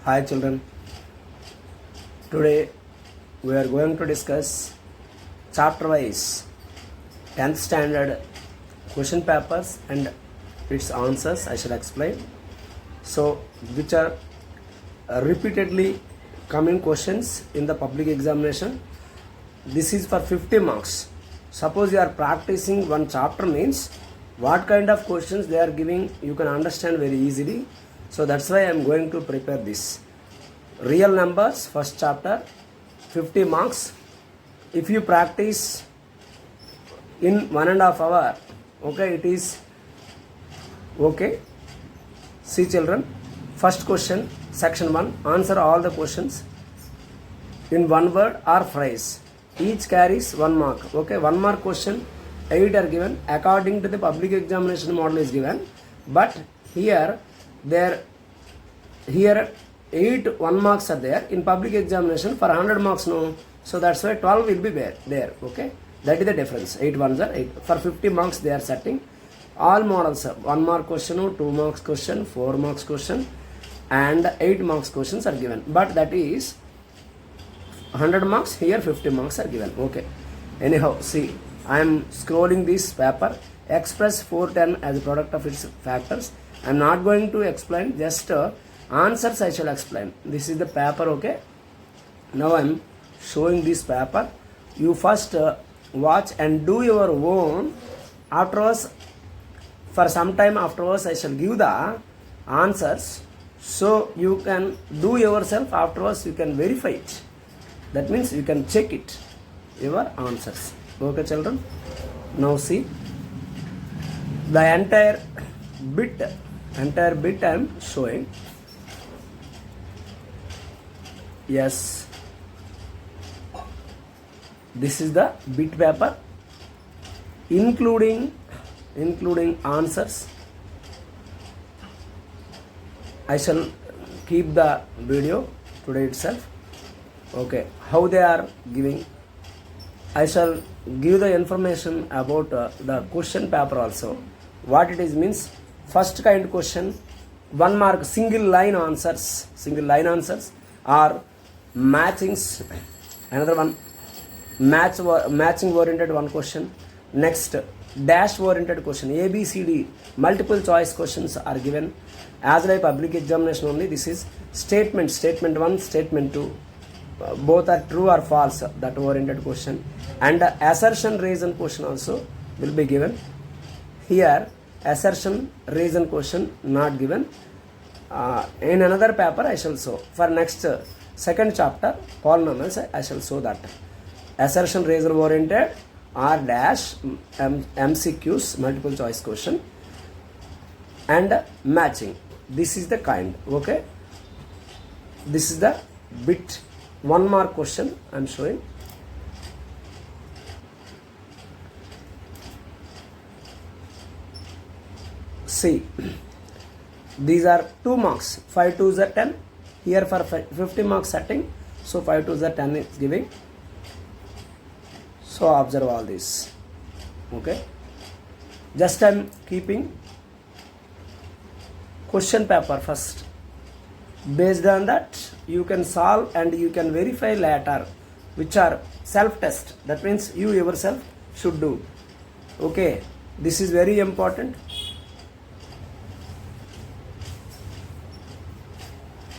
Hi children, today we are going to discuss chapter wise 10th standard question papers and its answers I shall explain. So which are repeatedly coming questions in the public examination. This is for 50 marks. Suppose you are practicing one chapter means what kind of questions they are giving you can understand very easily. So that's why I am going to prepare this. Real numbers, first chapter, 50 marks. If you practice in 1.5 hours, okay, it is okay. See children, first question, section 1, answer all the questions in one word or phrase. Each carries 1 mark. Okay, 1 mark question, 8 are given according to the public examination model is given, but here 8 1 marks are there in public examination for 100 marks no, so that's why 12 will be there. Okay, that is the difference. 8 ones are 8 for 50 marks they are setting. All models are 1 mark question, 2 marks question, 4 marks question and 8 marks questions are given, but that is 100 marks, here 50 marks are given. Okay, anyhow, see, I am scrolling this paper. Express 410 as a product of its factors. I am not going to explain, just answers I shall explain. This is the paper. Okay, now I am showing this paper. You first watch and do your own. Afterwards, for some time afterwards I shall give the answers, so you can do yourself. Afterwards you can verify it. That means you can check it, your answers. Okay children, now see the entire bit I am showing. Yes, this is the bit paper including answers. I shall keep the video today itself. Okay, how they are giving, I shall give the information about the question paper also. What it is means, first kind question 1 mark single line answers or matchings. Another one matching oriented one question. Next dash oriented question, ABCD multiple choice questions are given as like public examination only. This is statement 1, statement 2, both are true or false, that oriented question, and assertion reason question also will be given. Here assertion reason question not given. In another paper I shall show. For next second chapter polynomials I shall show that assertion reason oriented or dash MCQs multiple choice question and matching. This is the kind. Okay, this is the bit 1 mark question I am showing. See, these are 2 marks, 5 2s are 10. Here for 50 marks setting, so 5 2s are 10 is giving. So observe all this. Okay, just I am keeping question paper first. Based on that you can solve and you can verify later, which are self test. That means you yourself should do. Okay, this is very important.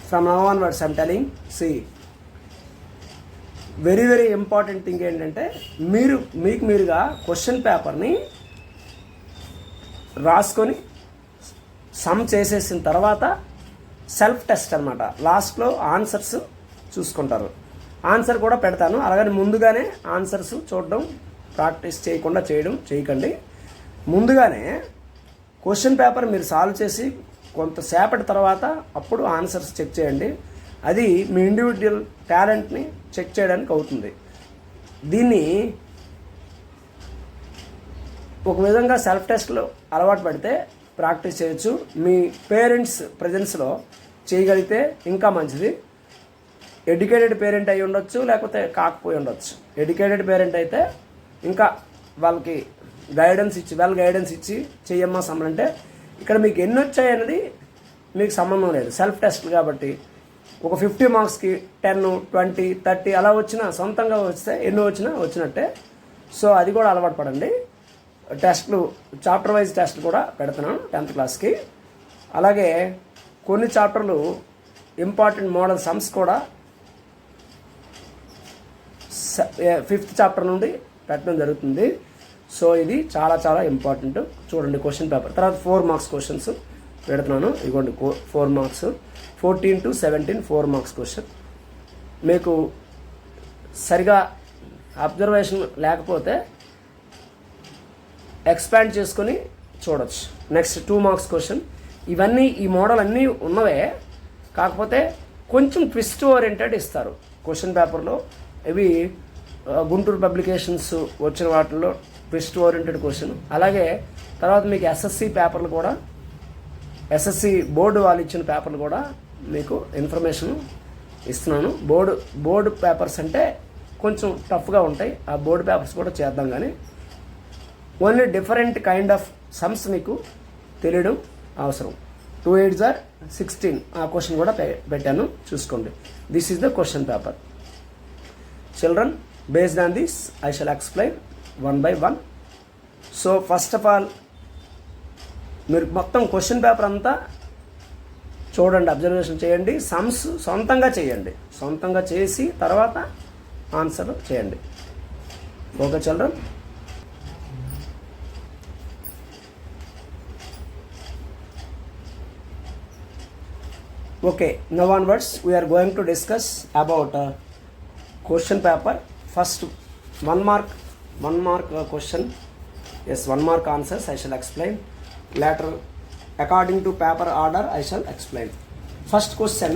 From now onwards I am telling, see, very important thing ఏంటంటే మీరుగా question పేపర్ని రాసుకొని some చేసేసిన తర్వాత self test అనమాట. లాస్ట్లో answers చూసుకుంటారు. Answer కూడా పెడతాను, అలాగని ముందుగానే ఆన్సర్స్ చూడడం ప్రాక్టీస్ చేయకండి. ముందుగానే క్వశ్చన్ పేపర్ మీరు సాల్వ్ చేసి కొంతసేపటి తర్వాత అప్పుడు ఆన్సర్స్ చెక్ చేయండి. అది మీ ఇండివిజువల్ టాలెంట్ని చెక్ చేయడానికి అవుతుంది. దీన్ని ఒక విధంగా సెల్ఫ్ టెస్ట్లో అలవాటు పడితే ప్రాక్టీస్ చేయొచ్చు. మీ పేరెంట్స్ ప్రజెన్స్లో చేయగలిగితే ఇంకా మంచిది. ఎడ్యుకేటెడ్ పేరెంట్ అయి ఉండొచ్చు, లేకపోతే కాకపోయి ఉండొచ్చు. ఎడ్యుకేటెడ్ పేరెంట్ అయితే ఇంకా వాళ్ళకి గైడెన్స్ ఇచ్చి చెయ్యమ్మా సమ్మర్ అంటే ఇక్కడ మీకు ఎన్ని వచ్చాయి అనేది మీకు సంబంధం లేదు. సెల్ఫ్ టెస్ట్ కాబట్టి ఒక 50 మార్క్స్కి 10, 20, 30 అలా వచ్చినా, సొంతంగా వస్తే ఎన్నో వచ్చినా వచ్చినట్టే. సో అది కూడా అలవాటు పడండి. టెస్ట్లు, చాప్టర్ వైజ్ టెస్ట్ కూడా పెడుతున్నాను 10th క్లాస్కి. అలాగే కొన్ని చాప్టర్లు ఇంపార్టెంట్ మోడల్ సమ్స్ కూడా 5th చాప్టర్ నుండి పెట్టడం జరుగుతుంది. సో ఇది చాలా చాలా ఇంపార్టెంట్. చూడండి క్వశ్చన్ పేపర్. తర్వాత 4 మార్క్స్ క్వశ్చన్స్ పెడుతున్నాను. ఇదిగోండి 4 మార్క్స్, 14 to 17 4 మార్క్స్ క్వశ్చన్. మీకు సరిగా అబ్జర్వేషన్ లేకపోతే ఎక్స్పాండ్ చేసుకొని చూడొచ్చు. Next 2 marks question. ఇవన్నీ ఈ మోడల్ అన్నీ ఉన్నవే, కాకపోతే కొంచెం ట్విస్ట్ ఓరియంటెడ్ ఇస్తారు క్వశ్చన్ పేపర్లో. ఇవి గుంటూరు పబ్లికేషన్స్ వచ్చిన వాటిల్లో ట్విస్ట్ ఓరియంటెడ్ క్వశ్చన్. అలాగే తర్వాత మీకు ఎస్ఎస్సి పేపర్లు కూడా, ఎస్ఎస్సి బోర్డు వాళ్ళు ఇచ్చిన పేపర్లు కూడా మీకు ఇన్ఫర్మేషన్ ఇస్తున్నాను. బోర్డు పేపర్స్ అంటే కొంచెం టఫ్గా ఉంటాయి. ఆ బోర్డు పేపర్స్ కూడా చేద్దాం, కానీ only different kind of sums మీకు తెలియడం అవసరం. 2 8s are 16 ఆ క్వశ్చన్ కూడా పెట్టాను, చూసుకోండి. This is the question paper. Children, based on this I shall explain 1 by 1. So first of all మీరు మొత్తం క్వశ్చన్ పేపర్ అంతా చూడండి, అబ్జర్వేషన్ చేయండి, సమ్స్ సొంతంగా చేయండి. సొంతంగా చేసి తర్వాత ఆన్సర్ చేయండి. Okay children? Okay, now onwards we are going to discuss about question paper. First 1 mark question. Yes, 1 mark answers I shall explain. Later, according to paper order, I shall explain. First question: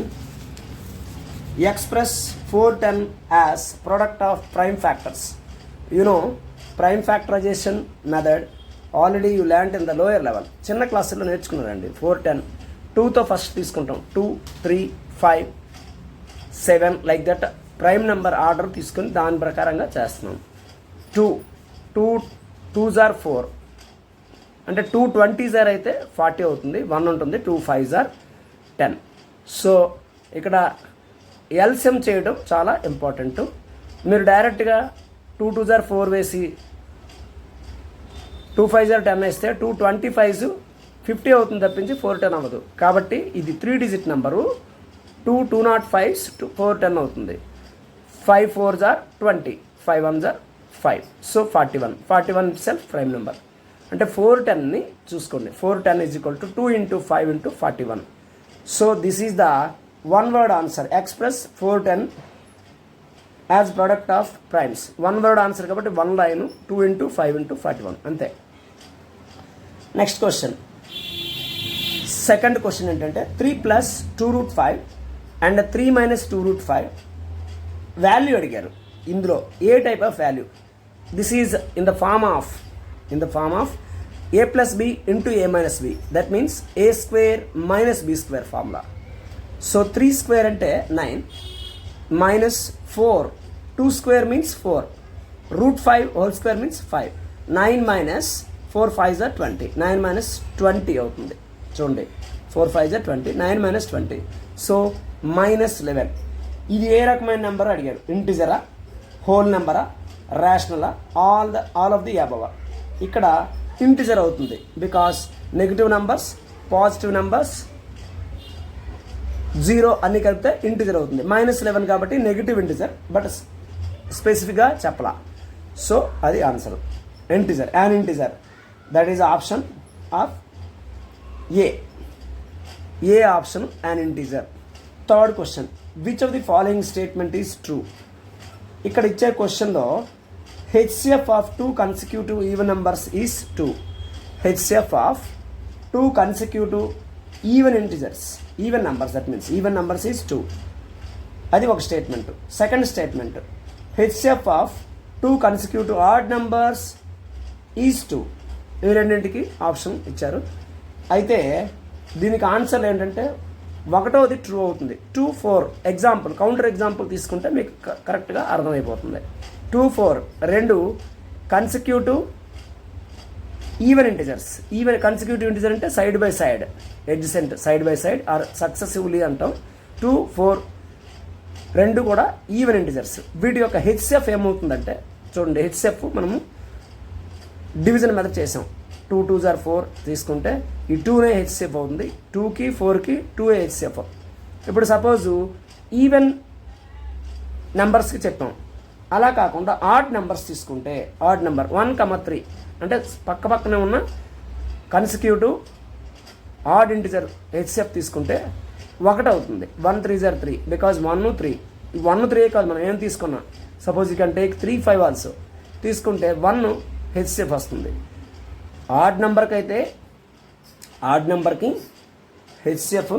express 410 as product of prime factors. You know, prime factorization method already you learnt in the lower level. చిన్న క్లాసులో నేర్చుకున్నారండి. 410 2తో first తీసుకుంటాం. 2, 3, 5, 7 like that prime number order తీసుకొని దాని ప్రకారంగా చేస్తున్నాం. 2 2s are 4 అంటే 2 20s are అయితే 40 అవుతుంది. 1 ఉంటుంది. 2 5s are 10. సో ఇక్కడ ఎల్సిఎం చేయడం చాలా ఇంపార్టెంట్. మీరు డైరెక్ట్గా 2 2s are 4 వేసి 2 5s are 10 వేస్తే 2 25s 50 అవుతుంది తప్పించి 410 అవ్వదు. కాబట్టి ఇది 3 డిజిట్ నెంబరు. 2 205s 410 అవుతుంది. 5 4s are 20, 5 1s are 5. So 41 self prime number. అంటే 410ని చూసుకోండి. 410 is equal to 2 into 5 into 41. So this is the one word answer. Express 410 as product of primes. One word answer కాబట్టి 1 line 2 into 5 into 41 అంతే. Next question. Second question ఏంటంటే 3 plus 2√5 and 3 minus 2√5 value అడిగారు. ఇందులో ఏ type of value? This is in the form of a plus b into a minus b. That means a square minus b square formula. So 3 square అంటే 9 minus 4 2 square means 4 √5 whole square means 5. 9 minus 4 5s are 20. 9 minus 20 అవుతుంది. చూడండి 4 5s are 20. 9 minus 20. So -11. ఇది ఏ రకమైన number అడిగారు? ఇంటిజరా, whole నెంబరా, రేషనలా, all of the above. ఇక్కడ ఇంటిజర్ అవుతుంది. Because negative numbers, positive numbers, 0 అన్ని కలిపితే ఇంటిజర్ అవుతుంది. -11 కాబట్టి నెగిటివ్ ఇంటిజర్, బట్ స్పెసిఫిక్గా చెప్పలా. సో అది answer. Integer, an integer. That is option of A option an integer. Third question. Which of the following statement is true? ఇక్కడ ఇచ్చే క్వశ్చన్లో HCF of 2 consecutive even numbers is 2. HCF of 2 consecutive even integers, even numbers, that means even numbers is 2. అది ఒక statement. Second statement, HCF of 2 consecutive odd numbers is 2. ఇవి రెండింటికి option ఇచ్చారు. అయితే దీనికి ఆన్సర్ ఏంటంటే ఒకటోది ట్రూ అవుతుంది. 2 4 ఎగ్జాంపుల్, కౌంటర్ ఎగ్జాంపుల్ తీసుకుంటే మీకు కరెక్ట్గా అర్థమైపోతుంది. 2 4 రెండు consecutive even integers. Even consecutive integer అంటే side by side, adjacent, side by side or successively అంటాం. 2 4 రెండు కూడా ఈవెన్ ఇంటిజర్స్. వీటి యొక్క హెచ్సిఎఫ్ ఏమవుతుందంటే చూడండి, హెచ్సిఎఫ్ మనము డివిజన్ మెథడ్ చేసాం. 2 2s are 4 తీసుకుంటే ఈ 2నే హెచ్సిఎఫ్ అవుతుంది, 2కి 4కి 2 హెచ్సిఎఫ్. ఇప్పుడు సపోజు ఈవెన్ నెంబర్స్కి చెప్పాం, అలా కాకుండా ఆడ్ నెంబర్స్ తీసుకుంటే ఆడ్ నెంబర్ 1, 3 అంటే పక్క పక్కనే ఉన్న కన్సిక్యూటివ్ ఆడ్ ఇంటిజర్ హెచ్సిఎఫ్ తీసుకుంటే 1 అవుతుంది. 1 3s are 3 బికాజ్ 1 3 1 3 కాదు, మనం ఏం తీసుకున్నా suppose you can take 3 5 also తీసుకుంటే 1 హెచ్సిఎఫ్ వస్తుంది. ఆడ్ నెంబర్కి అయితే ఆడ్ నెంబర్కి హెచ్సిఎఫ్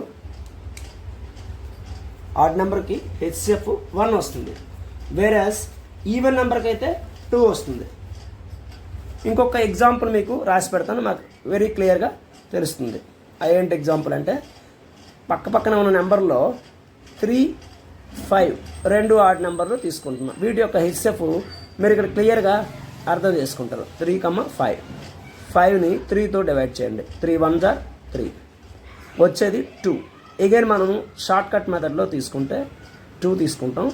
1 వస్తుంది, వేరేస్ ఈవెన్ నెంబర్కి అయితే 2 వస్తుంది. ఇంకొక ఎగ్జాంపుల్ మీకు రాసి పెడతాను, మాకు వెరీ క్లియర్గా తెలుస్తుంది. ఏంటి ఎగ్జాంపుల్ అంటే పక్క పక్కన ఉన్న నెంబర్లో 3 5 రెండు ఆడ్ నెంబర్లు తీసుకుంటున్నాం. వీటి యొక్క హెచ్సిఎఫ్ మీరు ఇక్కడ క్లియర్గా అర్థం చేసుకుంటారు. 3 5 5ని 3తో డివైడ్ చేయండి. 3 1s are 3 వచ్చేది 2. అగైన్ మనం షార్ట్ కట్ మెథడ్లో తీసుకుంటే 2 తీసుకుంటాం.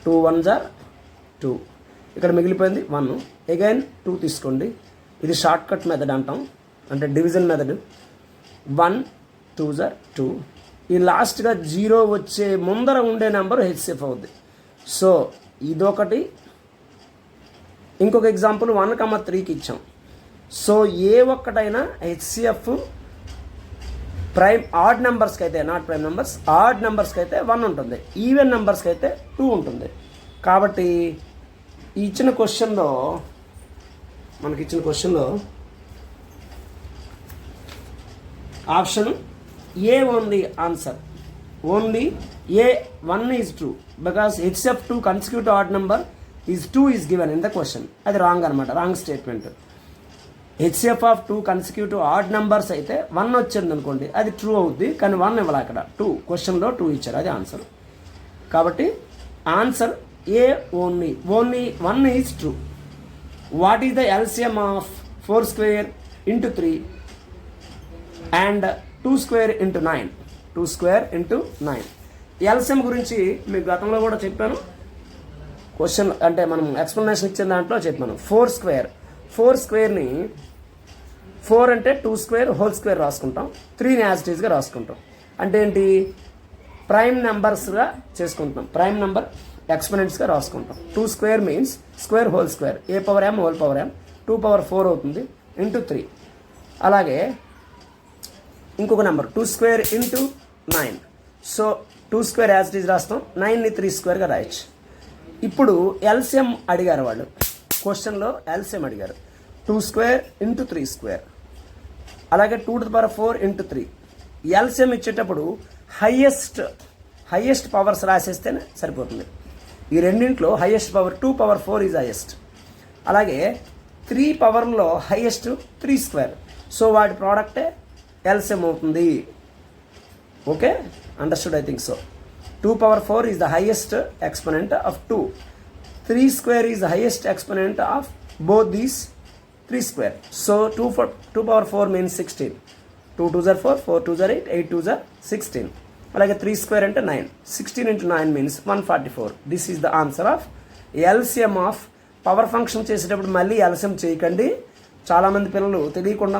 2 1s are 2, ఇక్కడ మిగిలిపోయింది 1. అగైన్ 2 తీసుకోండి, ఇది షార్ట్ కట్ మెథడ్ అంటాం, అంటే డివిజన్ మెథడ్. 1 2s are 2. ఈ లాస్ట్గా 0 వచ్చే ముందర ఉండే నెంబర్ హెచ్సిఎఫ్ అవుద్ది. సో ఇదొకటి. ఇంకొక ఎగ్జాంపుల్ 1 3కి ఇచ్చాం. సో ఏ ఒక్కటైనా హెచ్సిఎఫ్ ప్రైమ్ ఆడ్ నెంబర్స్కి అయితే, నాట్ ప్రైమ్ నెంబర్స్, ఆడ్ నెంబర్స్కి అయితే 1 ఉంటుంది, ఈవెన్ నెంబర్స్కి అయితే 2 ఉంటుంది. కాబట్టి ఇచ్చిన క్వశ్చన్లో option A only answer. Only A 1 is true because HCF 2 consecutive odd number is 2 is given in the question. అది రాంగ్ అనమాట, wrong statement. HCF of 2 consecutive odd numbers అయితే 1 వచ్చింది అనుకోండి, అది ట్రూ అవుద్ది, కానీ 1 ఇవ్వాలి అక్కడ. 2 క్వశ్చన్లో 2 ఇచ్చారు, అది ఆన్సర్. కాబట్టి answer A only 1 is true. What is the LCM of 4 square into 3 and 2 square into 9? 2 square into 9 LCM గురించి మీకు గతంలో కూడా చెప్పాను. క్వశ్చన్ అంటే మనం ఎక్స్ప్లెనేషన్ ఇచ్చిన దాంట్లో చెప్పాను. 4 స్క్వేర్ని 4 అంటే 2 square హోల్ స్క్వేర్ రాసుకుంటాం, 3ని యాజ్ ఇట్ ఈస్గా రాసుకుంటాం. అంటే ఏంటి, ప్రైమ్ నెంబర్స్గా చేసుకుంటున్నాం, ప్రైమ్ నెంబర్ ఎక్స్పోనెంట్స్గా రాసుకుంటాం. 2 square means square whole square, a power m whole power m 2 power 4 అవుతుంది ఇంటూ 3. అలాగే ఇంకొక number 2 square into 9. So 2 square as it is రాస్తాం, 9ని 3 squareగా రాయొచ్చు. ఇప్పుడు ఎల్సిఎం అడిగారు వాళ్ళు, క్వశ్చన్లో ఎల్సిఎం అడిగారు. 2 square into 3 square, అలాగే 2 to the power 4 into 3. LCM ఇచ్చేటప్పుడు హైయెస్ట్ పవర్స్ రాసేస్తేనే సరిపోతుంది. ఈ రెండింట్లో highest power 2 power 4 is highest. అలాగే 3 పవర్లో హైయెస్ట్ 3 square. సో వాటి ప్రోడక్టే ఎల్సిఎం అవుతుంది. Okay, understood? I think so. 2 power 4 is the highest exponent of 2. 3 square is the highest exponent of both these 3 square. So 2 power 4 means 16. 2 2s are 4, 4 2s are 8, 8 2s are 16. అలాగే 3 square అంటే 9. 16 into 9 means 144. This is the answer of LCM of. Power function చేసేటప్పుడు మళ్ళీ LCM చేయకండి. చాలామంది పిల్లలు తెలియకుండా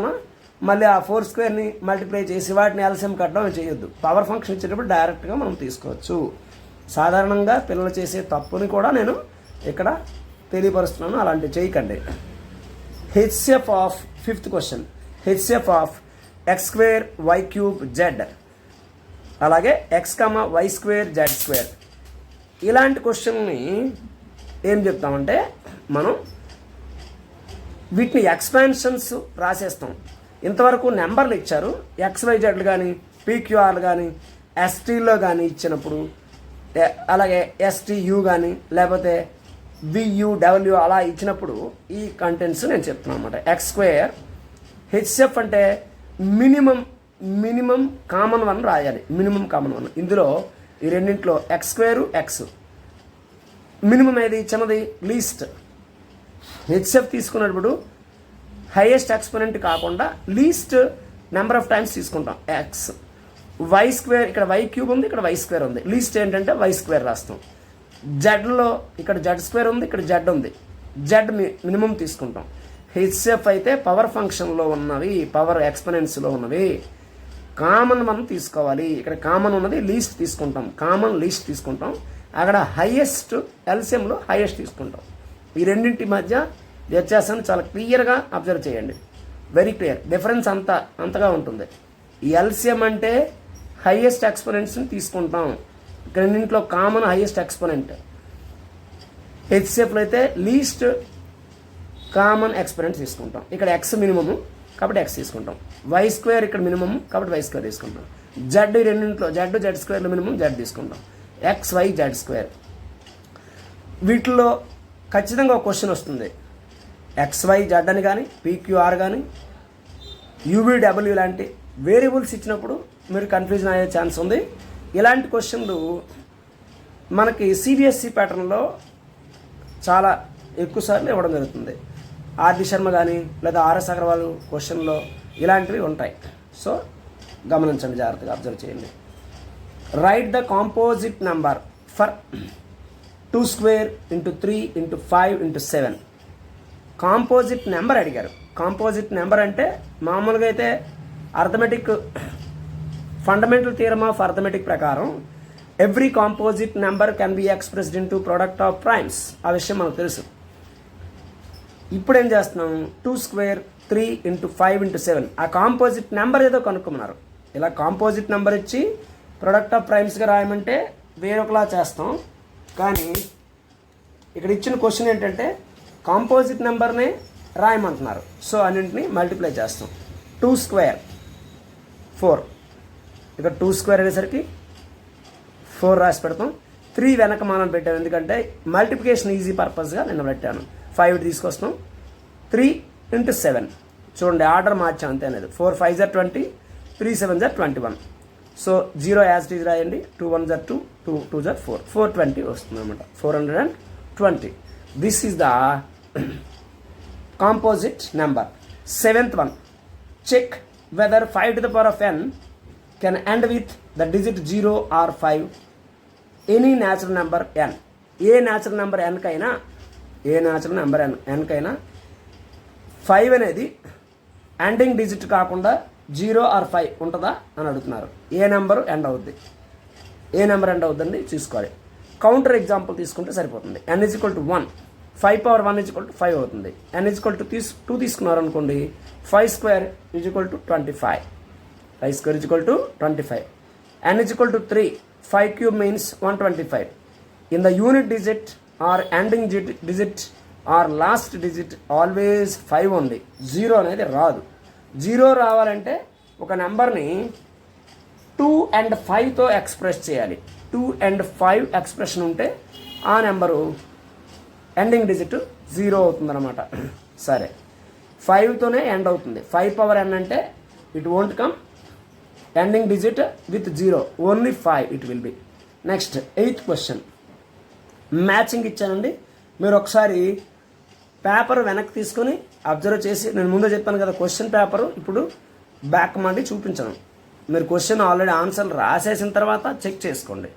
మళ్ళీ ఆ 4 squareని మల్టిప్లై చేసి వాటిని ఎల్సిఎం కట్టడం చేయొద్దు. పవర్ ఫంక్షన్ ఇచ్చేటప్పుడు డైరెక్ట్గా మనం తీసుకోవచ్చు. సాధారణంగా పిల్లలు చేసే తప్పుని కూడా నేను ఇక్కడ తెలియపరుస్తున్నాను, అలాంటివి చేయకండి. HCF of 5th question, HCF of x square y cube z, అలాగే x, y square z square. ఇలాంటి క్వశ్చన్ని ఏం చెప్తామంటే మనం వీటిని ఎక్స్పాన్షన్స్ రాసేస్తాం. ఇంతవరకు నెంబర్లు ఇచ్చారు, XYZలు కానీ PQRలు కానీ STలో కానీ ఇచ్చినప్పుడు, అలాగే STU కానీ లేకపోతే VUW అలా ఇచ్చినప్పుడు ఈ కంటెంట్స్ నేను చెప్తున్నాను అనమాట. ఎక్స్ స్క్వేర్ హెచ్సిఎఫ్ అంటే మినిమం కామన్ 1 రాయాలి, మినిమం కామన్ 1. ఇందులో ఈ రెండింటిలో x స్క్వేరు x, మినిమం ఏది చిన్నది లీస్ట్. హెచ్సిఎఫ్ తీసుకున్నప్పుడు హైయెస్ట్ ఎక్స్పోనెంట్ కాకుండా లీస్ట్ నెంబర్ ఆఫ్ టైమ్స్ తీసుకుంటాం. x, y స్క్వేర్, ఇక్కడ y క్యూబ్ ఉంది, ఇక్కడ y స్క్వేర్ ఉంది, లీస్ట్ ఏంటంటే y స్క్వేర్ రాస్తాం. జెడ్లో ఇక్కడ జెడ్ స్క్వేర్ ఉంది, ఇక్కడ జెడ్ ఉంది. జెడ్ మినిమం తీసుకుంటాం. హెచ్సిఎఫ్ అయితే పవర్ ఫంక్షన్లో ఉన్నవి, పవర్ ఎక్స్పెనెన్స్లో ఉన్నవి. కామన్ మనం తీసుకోవాలి. ఇక్కడ కామన్ ఉన్నది లీస్ట్ తీసుకుంటాం, కామన్ లీస్ట్ తీసుకుంటాం. అక్కడ హైయెస్ట్ ఎల్సిఎంలో హైయెస్ట్ తీసుకుంటాం. ఈ రెండింటి మధ్య వ్యత్యాసాన్ని చాలా క్లియర్గా అబ్జర్వ్ చేయండి. వెరీ క్లియర్, డిఫరెన్స్ అంతగా ఉంటుంది. ఈ ఎల్సిఎం అంటే హైయెస్ట్ ఎక్స్పోనెంట్స్ని తీసుకుంటాం. రెండింటిలో కామన్ హైయెస్ట్ ఎక్స్పోనెంట్. హెచ్సిఎఫ్లో అయితే లీస్ట్ కామన్ ఎక్స్పోనెంట్ తీసుకుంటాం. ఇక్కడ ఎక్స్ మినిమము కాబట్టి ఎక్స్ తీసుకుంటాం. వై స్క్వేర్ ఇక్కడ మినిమం కాబట్టి వై స్క్వేర్ తీసుకుంటాం. జెడ్ రెండింటిలో జెడ్ స్క్వేర్లో మినిమం జెడ్ తీసుకుంటాం. X Y Z square. వీటిల్లో ఖచ్చితంగా ఒక క్వశ్చన్ వస్తుంది. ఎక్స్ వై జెడ్ అని కానీ పీక్యూఆర్ కానీ యూవీడబ్ల్యూ లాంటి వేరియబుల్స్ ఇచ్చినప్పుడు మీరు కన్ఫ్యూజన్ అయ్యే ఛాన్స్ ఉంది. ఇలాంటి క్వశ్చన్లు మనకి సిబిఎస్ఈ ప్యాటర్న్లో చాలా ఎక్కువ సార్లు ఇవ్వడం జరుగుతుంది. ఆర్డి శర్మ కానీ లేదా ఆర్ఎస్ అగర్వాల్ క్వశ్చన్లో ఇలాంటివి ఉంటాయి. సో గమనించండి, జాగ్రత్తగా అబ్జర్వ్ చేయండి. Write the composite number for 2 square into 3 into 5 into 7. Composite number అడిగారు. కాంపోజిట్ నెంబర్ అంటే మామూలుగా అయితే arithmetic fundamental theorem of arithmetic ప్రకారం every composite number can be expressed in to product of primes. ఆ విషయం మనకు తెలుసు. ఇప్పుడు ఏం చేస్తున్నాం, 2 square 3 into 5 into 7 ఆ కాంపోజిట్ నెంబర్ ఏదో కనుక్కున్నారు. ఇలా కాంపోజిట్ నెంబర్ ఇచ్చి ప్రొడక్ట్ ఆఫ్ ప్రైమ్స్గా రాయమంటే వేరొకలా చేస్తాం. కానీ ఇక్కడ ఇచ్చిన క్వశ్చన్ ఏంటంటే కాంపోజిట్ నెంబర్నే రాయమంటున్నారు. సో అన్నింటినీ మల్టిప్లై చేస్తాం. 2 square 4, ఇక్కడ 2 square అనేసరికి 4 రాసి పెడతాం. 3 వెనక మనం పెట్టాం, ఎందుకంటే మల్టిప్లికేషన్ ఈజీ పర్పస్గా నేను పెట్టాను. 5 తీసుకొస్తాం. 3 into 7 చూడండి, ఆర్డర్ మార్చాం అంతే అనేది. 4 5s are 20, 3 7s are 21. So 0 as it is రాయండి. 2 1s are 2, 2 2s are 4, 420 వస్తుంది అనమాట. 420. This is the composite number. 7th one, check whether 5 to the power of n can end with the digit 0 or 5 any natural number n. A natural number n కైనా 5 అనేది ending digit కాకుండా 0 or 5 ఉంటుందా అని అడుగుతున్నారు. ఏ number end అవుద్ది, ఏ number end అవుద్దండి చూసుకోవాలి. Counter example తీసుకుంటే సరిపోతుంది. n = 1, 5 power 1 = 5 అవుతుంది. n = 2 తీసుకున్నారు అనుకోండి, 5 square = 25. 5 square = 25. n = 3, 5 cube means 125. In the unit digit or ending digit or last digit always 5 only. 0 అనేది రాదు. 0 రావాలంటే ఒక నెంబర్ని 2 and 5తో ఎక్స్ప్రెస్ చేయాలి. 2 and 5 ఎక్స్ప్రెషన్ ఉంటే ఆ నెంబరు ఎండింగ్ డిజిట్ 0 అవుతుందన్నమాట. సరే, 5తోనే ఎండ్ అవుతుంది. 5 power n అంటే it won't come ending digit with 0, only 5 it will be. Next 8th question, matching ఇచ్చానండి. మీరు ఒకసారి పేపర్ వెనక్కి తీసుకొని అబ్జర్వ్ చేసి, నేను ముందే చెప్పాను కదా క్వశ్చన్ పేపరు ఇప్పుడు బ్యాక్ మండి చూపించను. మీరు క్వశ్చన్ ఆల్రెడీ ఆన్సర్ రాసేసిన తర్వాత చెక్ చేసుకోండి.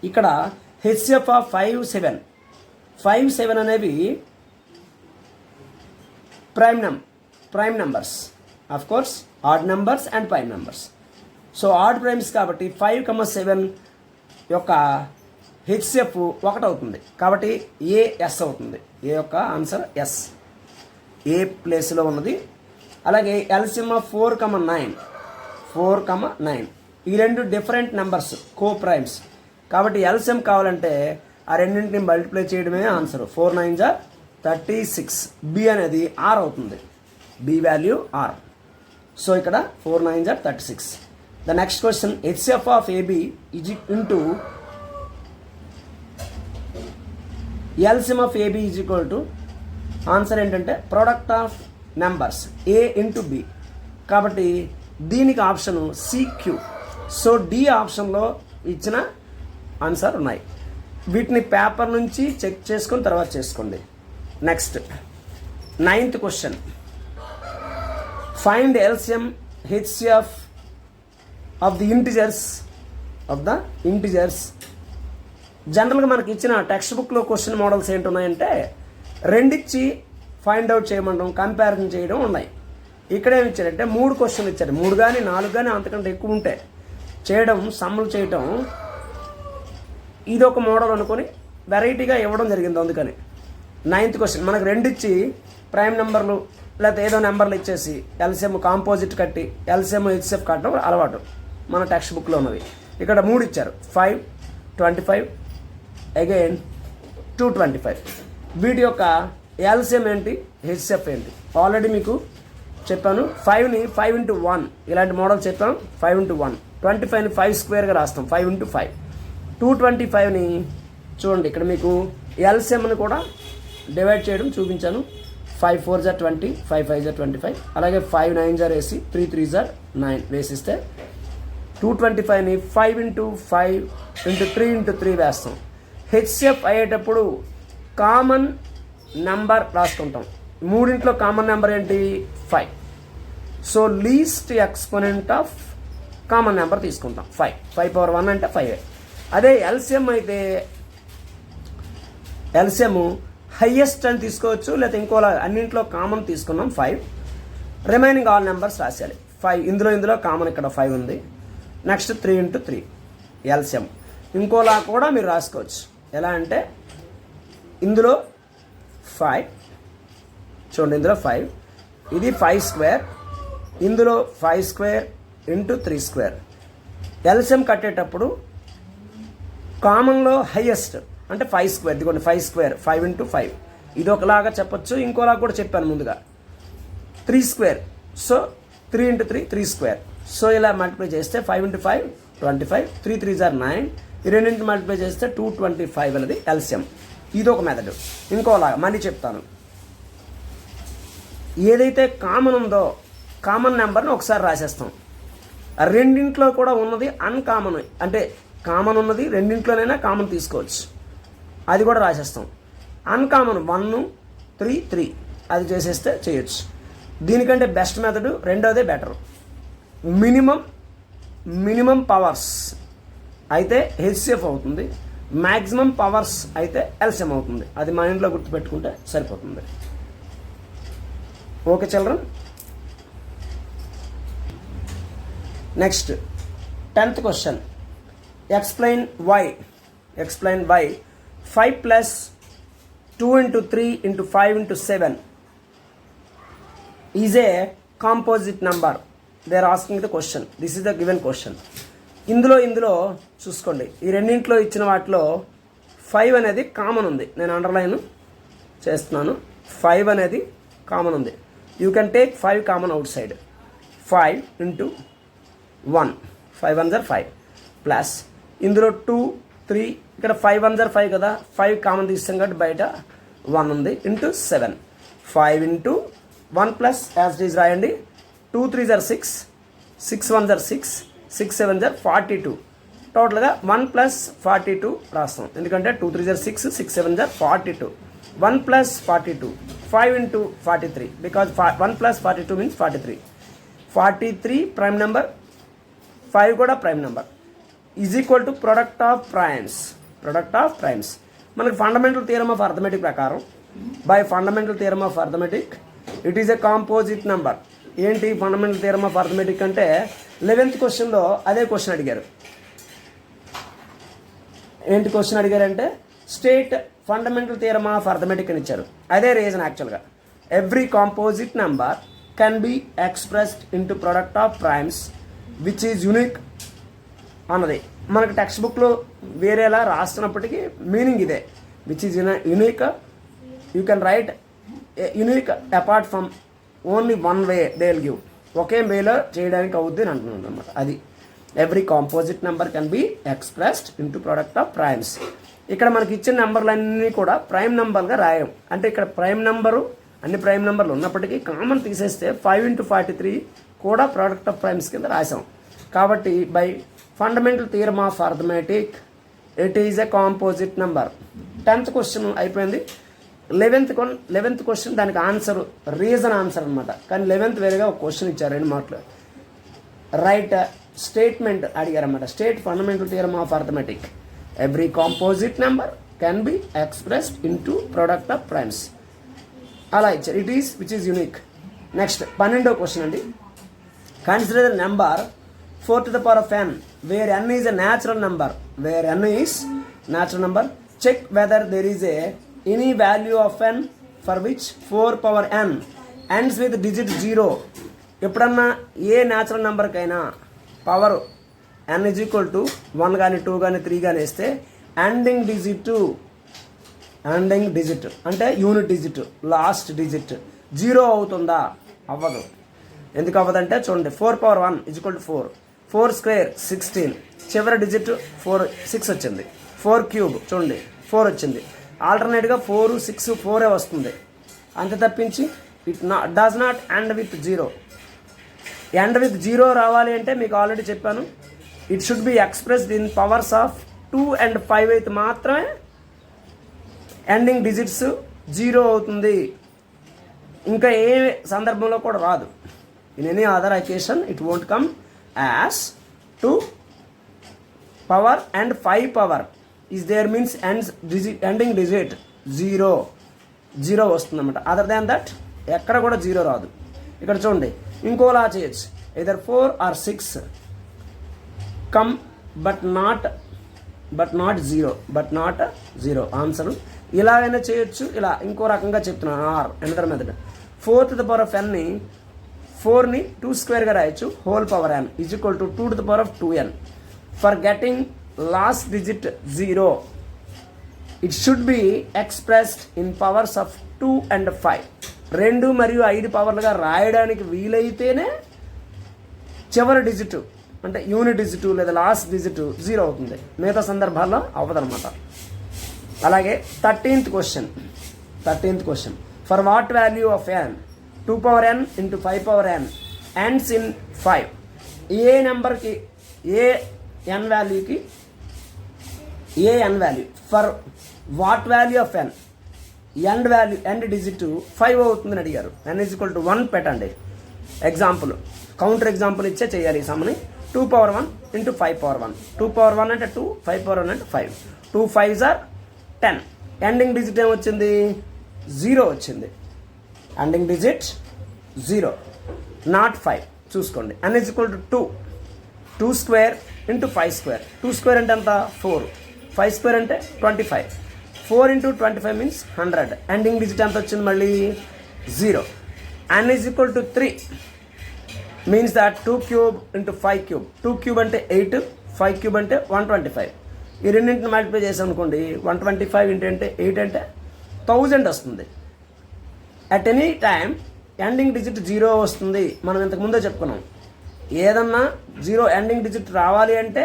ఇక్కడ హెచ్సిఎఫ్ ఆఫ్ 5 7 అనేవి prime numbers, of course odd numbers and prime numbers. So odd primes కాబట్టి 5, 7 యొక్క హెచ్సిఎఫ్ 1 అవుతుంది. కాబట్టి ఏఎస్ అవుతుంది. ఏ యొక్క ఆన్సర్ ఎస్, ఏ ప్లేస్లో ఉన్నది. అలాగే ఎల్సిఎం ఆఫ్ 4, 9 ఈ రెండు డిఫరెంట్ నెంబర్స్, కో ప్రైమ్స్. కాబట్టి ఎల్సిఎం కావాలంటే ఆ రెండింటిని మల్టిప్లై చేయడమే ఆన్సర్. 4 9s are 36. బి అనేది ఆర్ అవుతుంది. B value R. సో ఇక్కడ 4 9s are 36. The next question, HCF of AB is into LCM of AB is equal to, answer ఏంటంటే product of numbers A into B. కాబట్టి దీనికి option CQ. So D ఆప్షన్లో ఇచ్చిన answer ఉన్నాయి. వీటిని paper నుంచి check చేసుకొని తర్వాత చేసుకోండి. Next 9th question, find LCM HCF of the integers జనరల్గా మనకి ఇచ్చిన టెక్స్ట్ బుక్లో క్వశ్చన్ మోడల్స్ ఏంటున్నాయంటే రెండిచ్చి ఫైండ్ అవుట్ చేయమంటాం, కంపారిజన్ చేయడం ఉన్నాయి. ఇక్కడేమి ఇచ్చారంటే 3 క్వశ్చన్లు ఇచ్చారు. 3 కానీ 4 కానీ అంతకంటే ఎక్కువ ఉంటే చేయడం, సమ్ములు చేయటం, ఇది ఒక మోడల్ అనుకొని వెరైటీగా ఇవ్వడం జరిగింది. అందుకని 9th క్వశ్చన్ మనకు 2 ఇచ్చి ప్రైమ్ నెంబర్లు లేకపోతే ఏదో నెంబర్లు ఇచ్చేసి ఎల్సిఎం కాంపోజిట్ కట్టి ఎల్సిఎం హెచ్సిఎఫ్ కట్టడం అలవాటు మన టెక్స్ట్ బుక్లో ఉన్నది. ఇక్కడ 3 ఇచ్చారు, 5, 25, అగైన్ 225. వీటి యొక్క ఎల్సిఎం ఏంటి, హెచ్సిఎఫ్ ఏంటి ఆల్రెడీ మీకు చెప్పాను. 5ని 5 into 1 ఇలాంటి మోడల్ చెప్పాం. 5 into 1, 25ని 5 స్క్వేర్గా రాస్తాం, 5 into 5. 225ని చూడండి ఇక్కడ మీకు ఎల్సిఎంని కూడా డివైడ్ చేయడం చూపించాను. 5 4 = 20, 5 5 = 25, అలాగే 5 9 = వేసి 3 3 = 9 వేసిస్తే 225ని 5 into 5 into 3 into 3 వేస్తాం. హెచ్సిఎఫ్ అయ్యేటప్పుడు కామన్ నెంబర్ రాసుకుంటాం. 3 కామన్ నెంబర్ ఏంటి, 5. So least exponent of common number తీసుకుంటాం 5. 5 power 1 అంటే 5. అదే ఎల్సిఎం అయితే ఎల్సిఎం హయ్యెస్ట్ అని తీసుకోవచ్చు, లేకపోతే ఇంకోలా అన్నింటిలో కామన్ తీసుకున్నాం 5. Remaining all numbers రాసేయాలి. 5 ఇందులో కామన్ ఇక్కడ 5 ఉంది. Next 3 into 3 LCM. ఇంకోలా కూడా మీరు రాసుకోవచ్చు. ఎలా అంటే ఇందులో 5 చూడండి, ఇందులో 5, ఇది 5 స్క్వేర్, ఇందులో 5 స్క్వేర్ into 3 స్క్వేర్. ఎల్సిఎం కట్టేటప్పుడు కామన్లో హయ్యెస్ట్ అంటే 5 స్క్వేర్. ఇదిగోండి 5 స్క్వేర్, 5 into 5. ఇది ఒకలాగా చెప్పొచ్చు, ఇంకోలాగా కూడా చెప్పాను ముందుగా. 3 square, so 3 into 3 3 square. So ఇలా మల్టిప్లై చేస్తే 5 into 5 25, 3 3 = 9. ఈ రెండింటి మల్టిప్లై చేస్తే 225 అనేది ఎల్సిఎం. ఇది ఒక మెథడ్. ఇంకోలాగా మళ్ళీ చెప్తాను. ఏదైతే కామన్ ఉందో కామన్ నెంబర్ని ఒకసారి రాసేస్తాం. రెండింట్లో కూడా ఉన్నది అన్కామన్, అంటే కామన్ ఉన్నది రెండింట్లోనైనా కామన్ తీసుకోవచ్చు, అది కూడా రాసేస్తాం. అన్కామన్ 1 3 3 అది చేసేస్తే చేయొచ్చు. దీనికంటే బెస్ట్ మెథడ్ రెండోదే బెటర్. మినిమం పవర్స్ అయితే హెచ్సిఎఫ్ అవుతుంది, మ్యాక్సిమం పవర్స్ అయితే ఎల్సిఎం అవుతుంది. అది మా ఇంట్లో గుర్తుపెట్టుకుంటే సరిపోతుంది. Okay children. Next 10th question. Explain why 5 + 2 into 3 into 5 into 7 is a composite number. They are asking the question. This is the given question. ఇందులో చూసుకోండి, ఈ రెండింట్లో ఇచ్చిన వాటిలో 5 అనేది కామన్ ఉంది. నేను అండర్లైన్ చేస్తున్నాను. 5 అనేది కామన్ ఉంది. You can take 5 common out side. 5 into 1, 5 1 = 5 plus ఇందులో 2 3, ఇక్కడ 5 1 = 5 కదా, 5 కామన్ తీస్తాం కాబట్టి బయట 1 ఉంది, into 7. 5 into 1 plus as it is రాయండి. 2 3 = 6, 6 1 = 6, 6 7 = 42. టోటల్గా 1 + 42 రాస్తాం, ఎందుకంటే 2 3 = 6, 6 7 = 42. 1 + 42, 5 into 43, because 1 + 42 means 43. 43 prime number, 5 కూడా prime number, is equal to product of primes. మనకి ఫండమెంటల్ థియరమ్ ఆఫ్ అర్థమెటిక్ ప్రకారం, by fundamental theorem of arithmetic it is a composite number. ఏంటి fundamental theorem of arithmetic అంటే 11th క్వశ్చన్లో అదే question అడిగారు. ఏంటి question అడిగారంటే state fundamental theorem of arithmetic అని ఇచ్చారు. అదే రీజన్ యాక్చువల్గా. Every composite number can be expressed into product of primes which is unique అన్నది. మనకు టెక్స్ట్ బుక్లో వేరేలా రాస్తున్నప్పటికీ మీనింగ్ ఇదే. Which is unique, you can write unique apart from only one way they will give. ఒకే వేలో చేయడానికి అవుద్ది అని అంటున్నాను అనమాట. అది every composite number can be expressed into product of primes. ఇక్కడ మనకి ఇచ్చిన నెంబర్లన్నీ కూడా ప్రైమ్ నెంబర్గా రాయం. అంటే ఇక్కడ ప్రైమ్ నెంబరు అన్ని ప్రైమ్ నెంబర్లు ఉన్నప్పటికీ కామన్ తీసేస్తే 5 into 43 కూడా ప్రోడక్ట్ ఆఫ్ ప్రైమ్స్ కింద రాసాం. కాబట్టి by fundamental theorem of arithmetic it is a composite number. 10th question అయిపోయింది. 11th క్వశ్చన్ దానికి ఆన్సర్ రీజన్ ఆన్సర్ అనమాట. కానీ 11th వేరేగా ఒక క్వశ్చన్ ఇచ్చారు 2 మార్కులు. రైట్ స్టేట్మెంట్ అడిగారన్నమాట. State fundamental theorem of arithmetic. Every composite number can be expressed into product of primes. అలా ఇచ్చారు. It is which is unique. Next 12వ క్వశ్చన్ అండి. Consider the number 4 to the power of n where n is a natural number. Where n is natural number, check whether there is any value of n for which 4 power n ends with digit 0. ఎప్పుడన్నా ఏ natural నెంబర్కైనా power n is equal to 1 కానీ 2 కానీ 3 కానీ వేస్తే ending digit అంటే unit digit last digit 0 అవుతుందా? అవ్వదు. ఎందుకు అవ్వదంటే చూడండి, 4 power 1 is equal to 4. 4 square 16, చివరి డిజిట్ 6 వచ్చింది. 4 క్యూబ్ చూడండి 4 వచ్చింది. ఆల్టర్నేట్గా 4, 6, 4 వస్తుంది. అంతే తప్పించి it does not end with 0. End with 0 రావాలి అంటే మీకు ఆల్రెడీ చెప్పాను, it should be expressed in powers of 2 and 5 అయితే మాత్రమే ఎండింగ్ డిజిట్స్ 0 అవుతుంది. ఇంకా ఏ సందర్భంలో కూడా రాదు. In any other occasion it won't come as 2 power and 5 power is there means ending digit 0 వస్తుంది అన్నమాట. అదర్ దాన్ దట్ ఎక్కడ కూడా 0 రాదు. ఇక్కడ చూడండి ఇంకోలా చేయొచ్చు, either 4 or 6 come but not 0 answer. ఇలాగైనా చేయొచ్చు, ఇలా ఇంకో రకంగా చెప్తున్నాను. Or another method. 4 to the power of n ని 4ని 2 స్క్వేర్గా రాయొచ్చు. Whole power n is equal to 2 to the power of 2n. For getting lost digit 0 it should be expressed in powers of 2 and 5. 2 మరియు 5 పవర్లుగా రాయడానికి వీలైతేనే చివరి digit అంటే unit digit లేదా last digit 0 అవుతుంది. మిగతా సందర్భాల్లో అవ్వదన్నమాట. అలాగే 13th question. For what value of n 2 power n into 5 power n ends in 5. ఏ నెంబర్కి ఏ n వాల్యూకి for what value of n end digit 5 అవుతుందని అడిగారు. n is equal to 1 పెట్టండి. ఎగ్జాంపుల్ కౌంటర్ ఎగ్జాంపుల్ ఇచ్చే చేయాలి ఈ సమ్ని. 2 power 1 into 5 power 1. 2 power 1 అంటే 2, 5 power 1 అంటే 5. 2 5s are 10. ఎండింగ్ డిజిట్ ఏమొచ్చింది? 0 వచ్చింది. Ending digit 0 not 5. చూసుకోండి. n is equal to 2 square into 5 square. 2 square అంటే ఎంత? 4. 5 స్క్వేర్ అంటే 25. 4 into 25 మీన్స్ 100. ఎండింగ్ డిజిట్ ఎంత వచ్చింది? మళ్ళీ 0. n is equal to 3 means that 2 cube into 5 cube. 2 cube అంటే 8, 5 క్యూబ్ అంటే 125. ఈ రెండింటిని మల్టిప్లై చేసాం అనుకోండి, 125 ఇంటూ అంటే 8 అంటే 1000 వస్తుంది. At any time ending digit 0 వస్తుంది. మనం ఇంతకుముందే చెప్పుకున్నాం, ఏదన్నా 0 ఎండింగ్ డిజిట్ రావాలి అంటే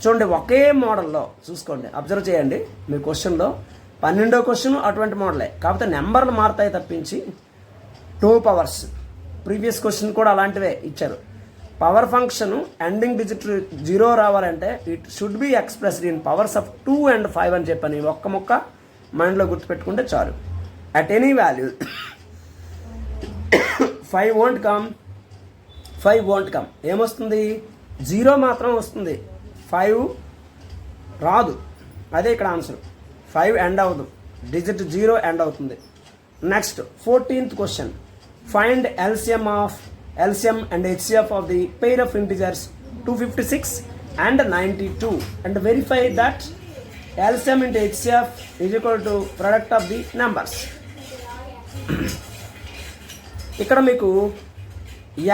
చూడండి ఒకే మోడల్లో చూసుకోండి, అబ్జర్వ్ చేయండి. మీ క్వశ్చన్లో 12వ క్వశ్చన్ అటువంటి మోడలే, కాకపోతే నెంబర్లు మారుతాయి తప్పించి 2 పవర్స్. ప్రీవియస్ క్వశ్చన్ కూడా అలాంటివే ఇచ్చారు. పవర్ ఫంక్షన్ ఎండింగ్ డిజిట్ 0 రావాలంటే it should be expressed in powers of 2 and 5 అని చెప్పని ఒక్క ముక్క మైండ్లో గుర్తుపెట్టుకుంటే చాలు. At any value 5 won't come. ఏమొస్తుంది? 0 మాత్రం వస్తుంది, 5 రాదు. అదే ఇక్కడ ఆన్సర్. 5 ఎండ్ అవ్వదు, డిజిట్ 0 ఎండ్ అవుతుంది. Next 14th question. Find LCM and HCF of the pair of integers 256 and 92 and verify that LCM into HCF is equal to product of the numbers. ఇక్కడ మీకు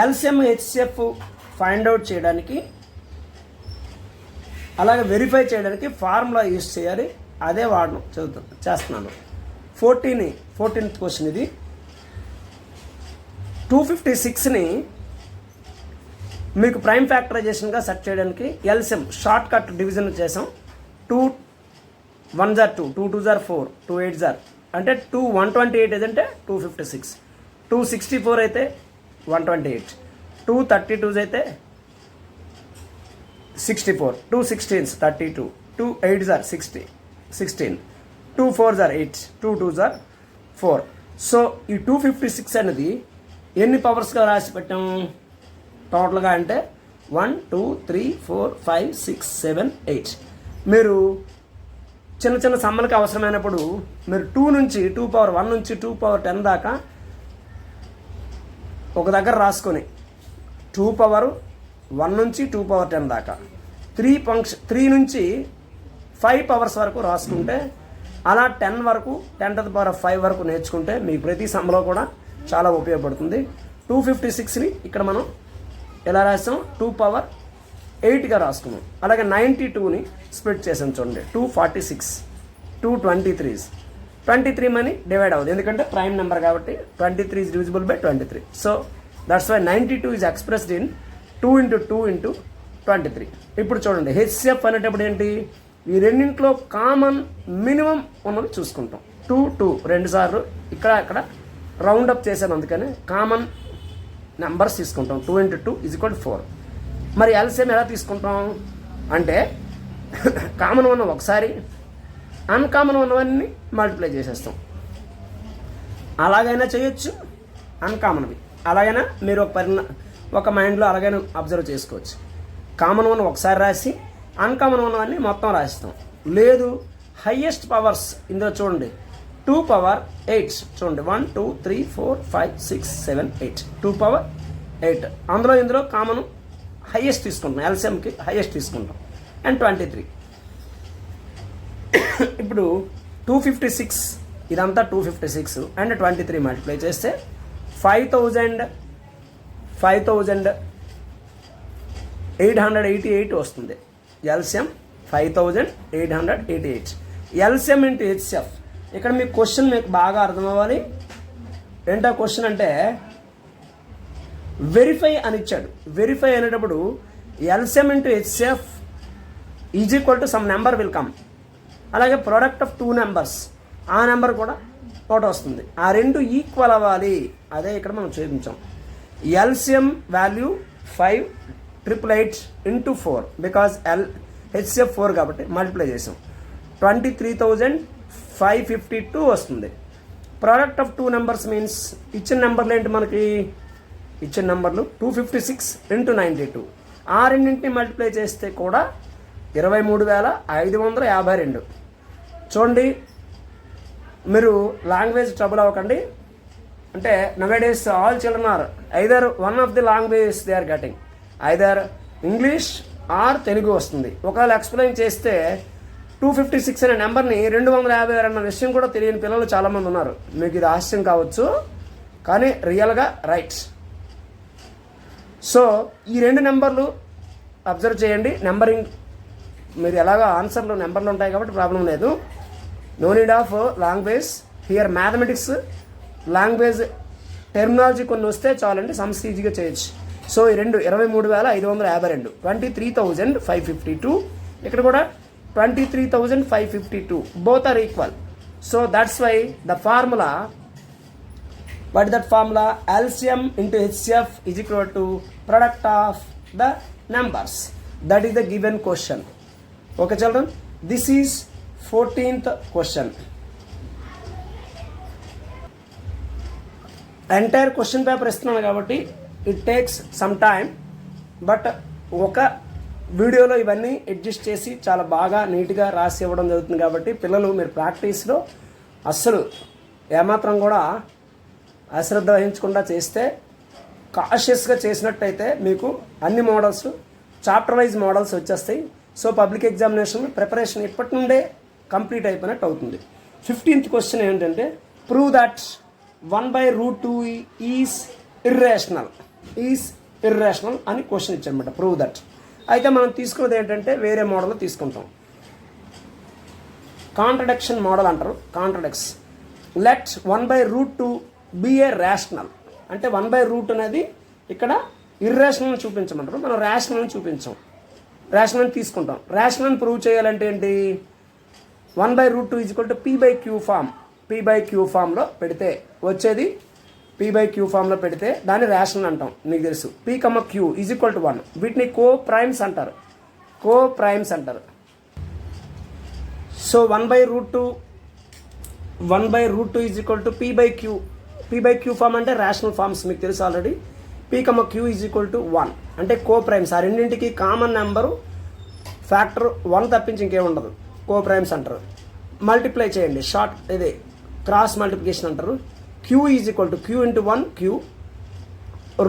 LCM HCF ఫైండ్ అవుట్ చేయడానికి అలాగే verify చేయడానికి formula use చేయాలి. అదే చేస్తున్నాను. 14th question ఇది. 256ని మీకు ప్రైమ్ ఫ్యాక్టరైజేషన్గా సెట్ చేయడానికి LCM షార్ట్ కట్ డివిజన్ చేసాం. 2 1s are 2, 2 2s are 4, 2 8s are అంటే 2 128 ఏదంటే 256, 264 అయితే 128, 2 32s అయితే 64, 2 16s 32, 2 8s are 16, 2 4s are 8, 2 2s are 4. So ఈ 256 అనేది ఎన్ని పవర్స్గా రాసి పెట్టాం టోటల్గా అంటే 1 2 3 4 5 6 7 8. మీరు చిన్న చిన్న సమ్మలకి అవసరమైనప్పుడు మీరు 2 నుంచి 2 నుంచి 2 దాకా ఒక దగ్గర రాసుకొని 2 నుంచి 2 దాకా 3 నుంచి 5 పవర్స్ వరకు రాసుకుంటే అలా 10 వరకు 10⁵ వరకు నేర్చుకుంటే మీకు ప్రతి సమ్మలో కూడా చాలా ఉపయోగపడుతుంది. 256ని ఇక్కడ మనం ఎలా రాసాం 2⁸ రాసుకున్నాం. అలాగే 92ని స్ప్లిట్ చేసాం చూడండి 246 223 23 మనీ డివైడ్ అవ్వదు ఎందుకంటే ప్రైమ్ నెంబర్ కాబట్టి 23 is divisible by 23. So that's why 92 is expressed in 2 into 2 into 23. ఇప్పుడు చూడండి హెచ్సిఎఫ్ అనేటప్పుడు ఏంటి, ఈ రెండింటిలో కామన్ మినిమం ఉన్నది చూసుకుంటాం. 2 2 సార్లు ఇక్కడ రౌండ్ అప్ చేశాను అందుకని కామన్ నెంబర్స్ తీసుకుంటాం. 2 into 2 is equal to 4. మరి ఎల్సిఎం ఎలా తీసుకుంటాం అంటే కామన్ ఉన్న ఒకసారి, అన్కామన్ ఉన్నవన్నీ మల్టిప్లై చేసేస్తాం. అలాగైనా చేయొచ్చు, అన్కామన్వి అలాగైనా మీరు ఒక మైండ్లో అలాగైనా అబ్జర్వ్ చేసుకోవచ్చు. కామన్ ఉన్న ఒకసారి రాసి అన్కామన్ ఉన్నవన్నీ మొత్తం రాస్తాం. లేదు హయ్యెస్ట్ పవర్స్ ఇందులో చూడండి 2⁸ చూడండి 1 2 3 4 5 6 7 8 2⁸. ఇందులో కామన్ హైయెస్ట్ తీసుకుంటాం, ఎల్సిఎంకి హైయెస్ట్ తీసుకుంటాం అండ్ 23. ఇప్పుడు 256 ఇదంతా 256 అండ్ 23 మల్టిప్లై చేస్తే 5888 వస్తుంది. ఎల్సిఎం 5888. LCM into HCF. ఇక్కడ మీ క్వశ్చన్ మీకు బాగా అర్థం అవ్వాలి. ఏంటో క్వశ్చన్ అంటే వెరిఫై అని ఇచ్చాడు. వెరిఫై అనేటప్పుడు LCM into HCF is equal to some number will come. అలాగే ప్రోడక్ట్ ఆఫ్ 2 నెంబర్స్ ఆ నెంబర్ కూడా ఒకటి వస్తుంది. ఆ రెండు ఈక్వల్ అవ్వాలి. అదే ఇక్కడ మనం చూపించాం. LCM value 5888 into 4 because HCF 4 కాబట్టి మల్టిప్లై చేసాం. 23,552 వస్తుంది. ప్రోడక్ట్ ఆఫ్ 2 నెంబర్స్ మీన్స్ ఇచ్చిన నెంబర్లు ఏంటి మనకి, ఇచ్చిన నెంబర్లు 256 into 92. ఆ రెండింటిని మల్టిప్లై చేస్తే కూడా 23,552. చూడండి మీరు లాంగ్వేజ్ ట్రబుల్ అవ్వకండి. అంటే nowadays all children are either one of the language they are getting, either English or Telugu వస్తుంది. ఒకవేళ ఎక్స్ప్లెయిన్ చేస్తే 256 అనే నెంబర్ని 256 అన్న విషయం కూడా తెలియని పిల్లలు చాలామంది ఉన్నారు. మీకు ఇది ఆశ్చర్యం కావచ్చు కానీ రియల్గా రైట్. సో ఈ రెండు నెంబర్లు అబ్జర్వ్ చేయండి. నెంబరింగ్ మీరు ఎలాగో ఆన్సర్లు నెంబర్లు ఉంటాయి కాబట్టి ప్రాబ్లం లేదు. No need of language here. Mathematics language terminology కొన్ని వస్తే చాలండి, సమ్స్ ఈజీగా చేయొచ్చు. సో ఈ రెండు 23,552 23,552. ఇక్కడ కూడా 23,552 both are equal. So that's why the formula, what is that formula? LCM into HCF is equal to product of the numbers. That is the given question. Okay children, this is 14th question. Entire question paper ఇస్తున్నాను కాబట్టి it takes some time, but ఒక వీడియోలో ఇవన్నీ adjust చేసి చాలా బాగా నీట్గా రాసి ఇవ్వడం జరుగుతుంది. కాబట్టి పిల్లలు మీరు ప్రాక్టీస్లో అస్సలు ఏమాత్రం కూడా అశ్రద్ధ వహించకుండా చేస్తే, కాషియస్గా చేసినట్టయితే మీకు అన్ని మోడల్స్ చాప్టర్ వైజ్ మోడల్స్ వచ్చేస్తాయి. సో పబ్లిక్ ఎగ్జామినేషన్ ప్రిపరేషన్ ఇప్పటి నుండే కంప్లీట్ అయిపోయినట్టు అవుతుంది. 15th క్వశ్చన్ ఏంటంటే ప్రూవ్ దట్ 1/√2 ఈజ్ ఇర్రేషనల్ అని క్వశ్చన్ ఇచ్చారనమాట. Prove that. అయితే మనం తీసుకున్నది ఏంటంటే వేరే మోడల్ తీసుకుంటాం. కాంట్రడిక్షన్ మోడల్ అంటారు. Contradicts. Let 1/√2 be a rational. అంటే 1/√2 అనేది ఇక్కడ ఇర్రేషనల్ అని చూపించమంటారు. మనం రేషనల్ అని చూపించాం. రేషనల్ అని తీసుకుంటాం. రేషనల్ అని ప్రూవ్ చేయాలంటే ఏంటి, 1/√2 is equal to p/q form. p/q ఫామ్లో పెడితే వచ్చేది p/q ఫామ్లో పెడితే దాన్ని రేషనల్ అంటాం. మీకు తెలుసు. p,q is equal to 1. వీటిని కో ప్రైమ్స్ అంటారు. So 1/√2 is equal to p/q. p/q form అంటే రేషనల్ ఫామ్స్ మీకు తెలుసు already. p,q is equal to 1 అంటే కో ప్రైమ్స్. ఆ రెండింటికి కామన్ నెంబరు ఫ్యాక్టర్ 1 తప్పించి ఇంకేం ఉండదు. కో ప్రైమ్స్ అంటారు. మల్టిప్లై చేయండి, షార్ట్ ఇది క్రాస్ మల్టిప్లికేషన్ అంటారు. Q is equal to Q into 1 Q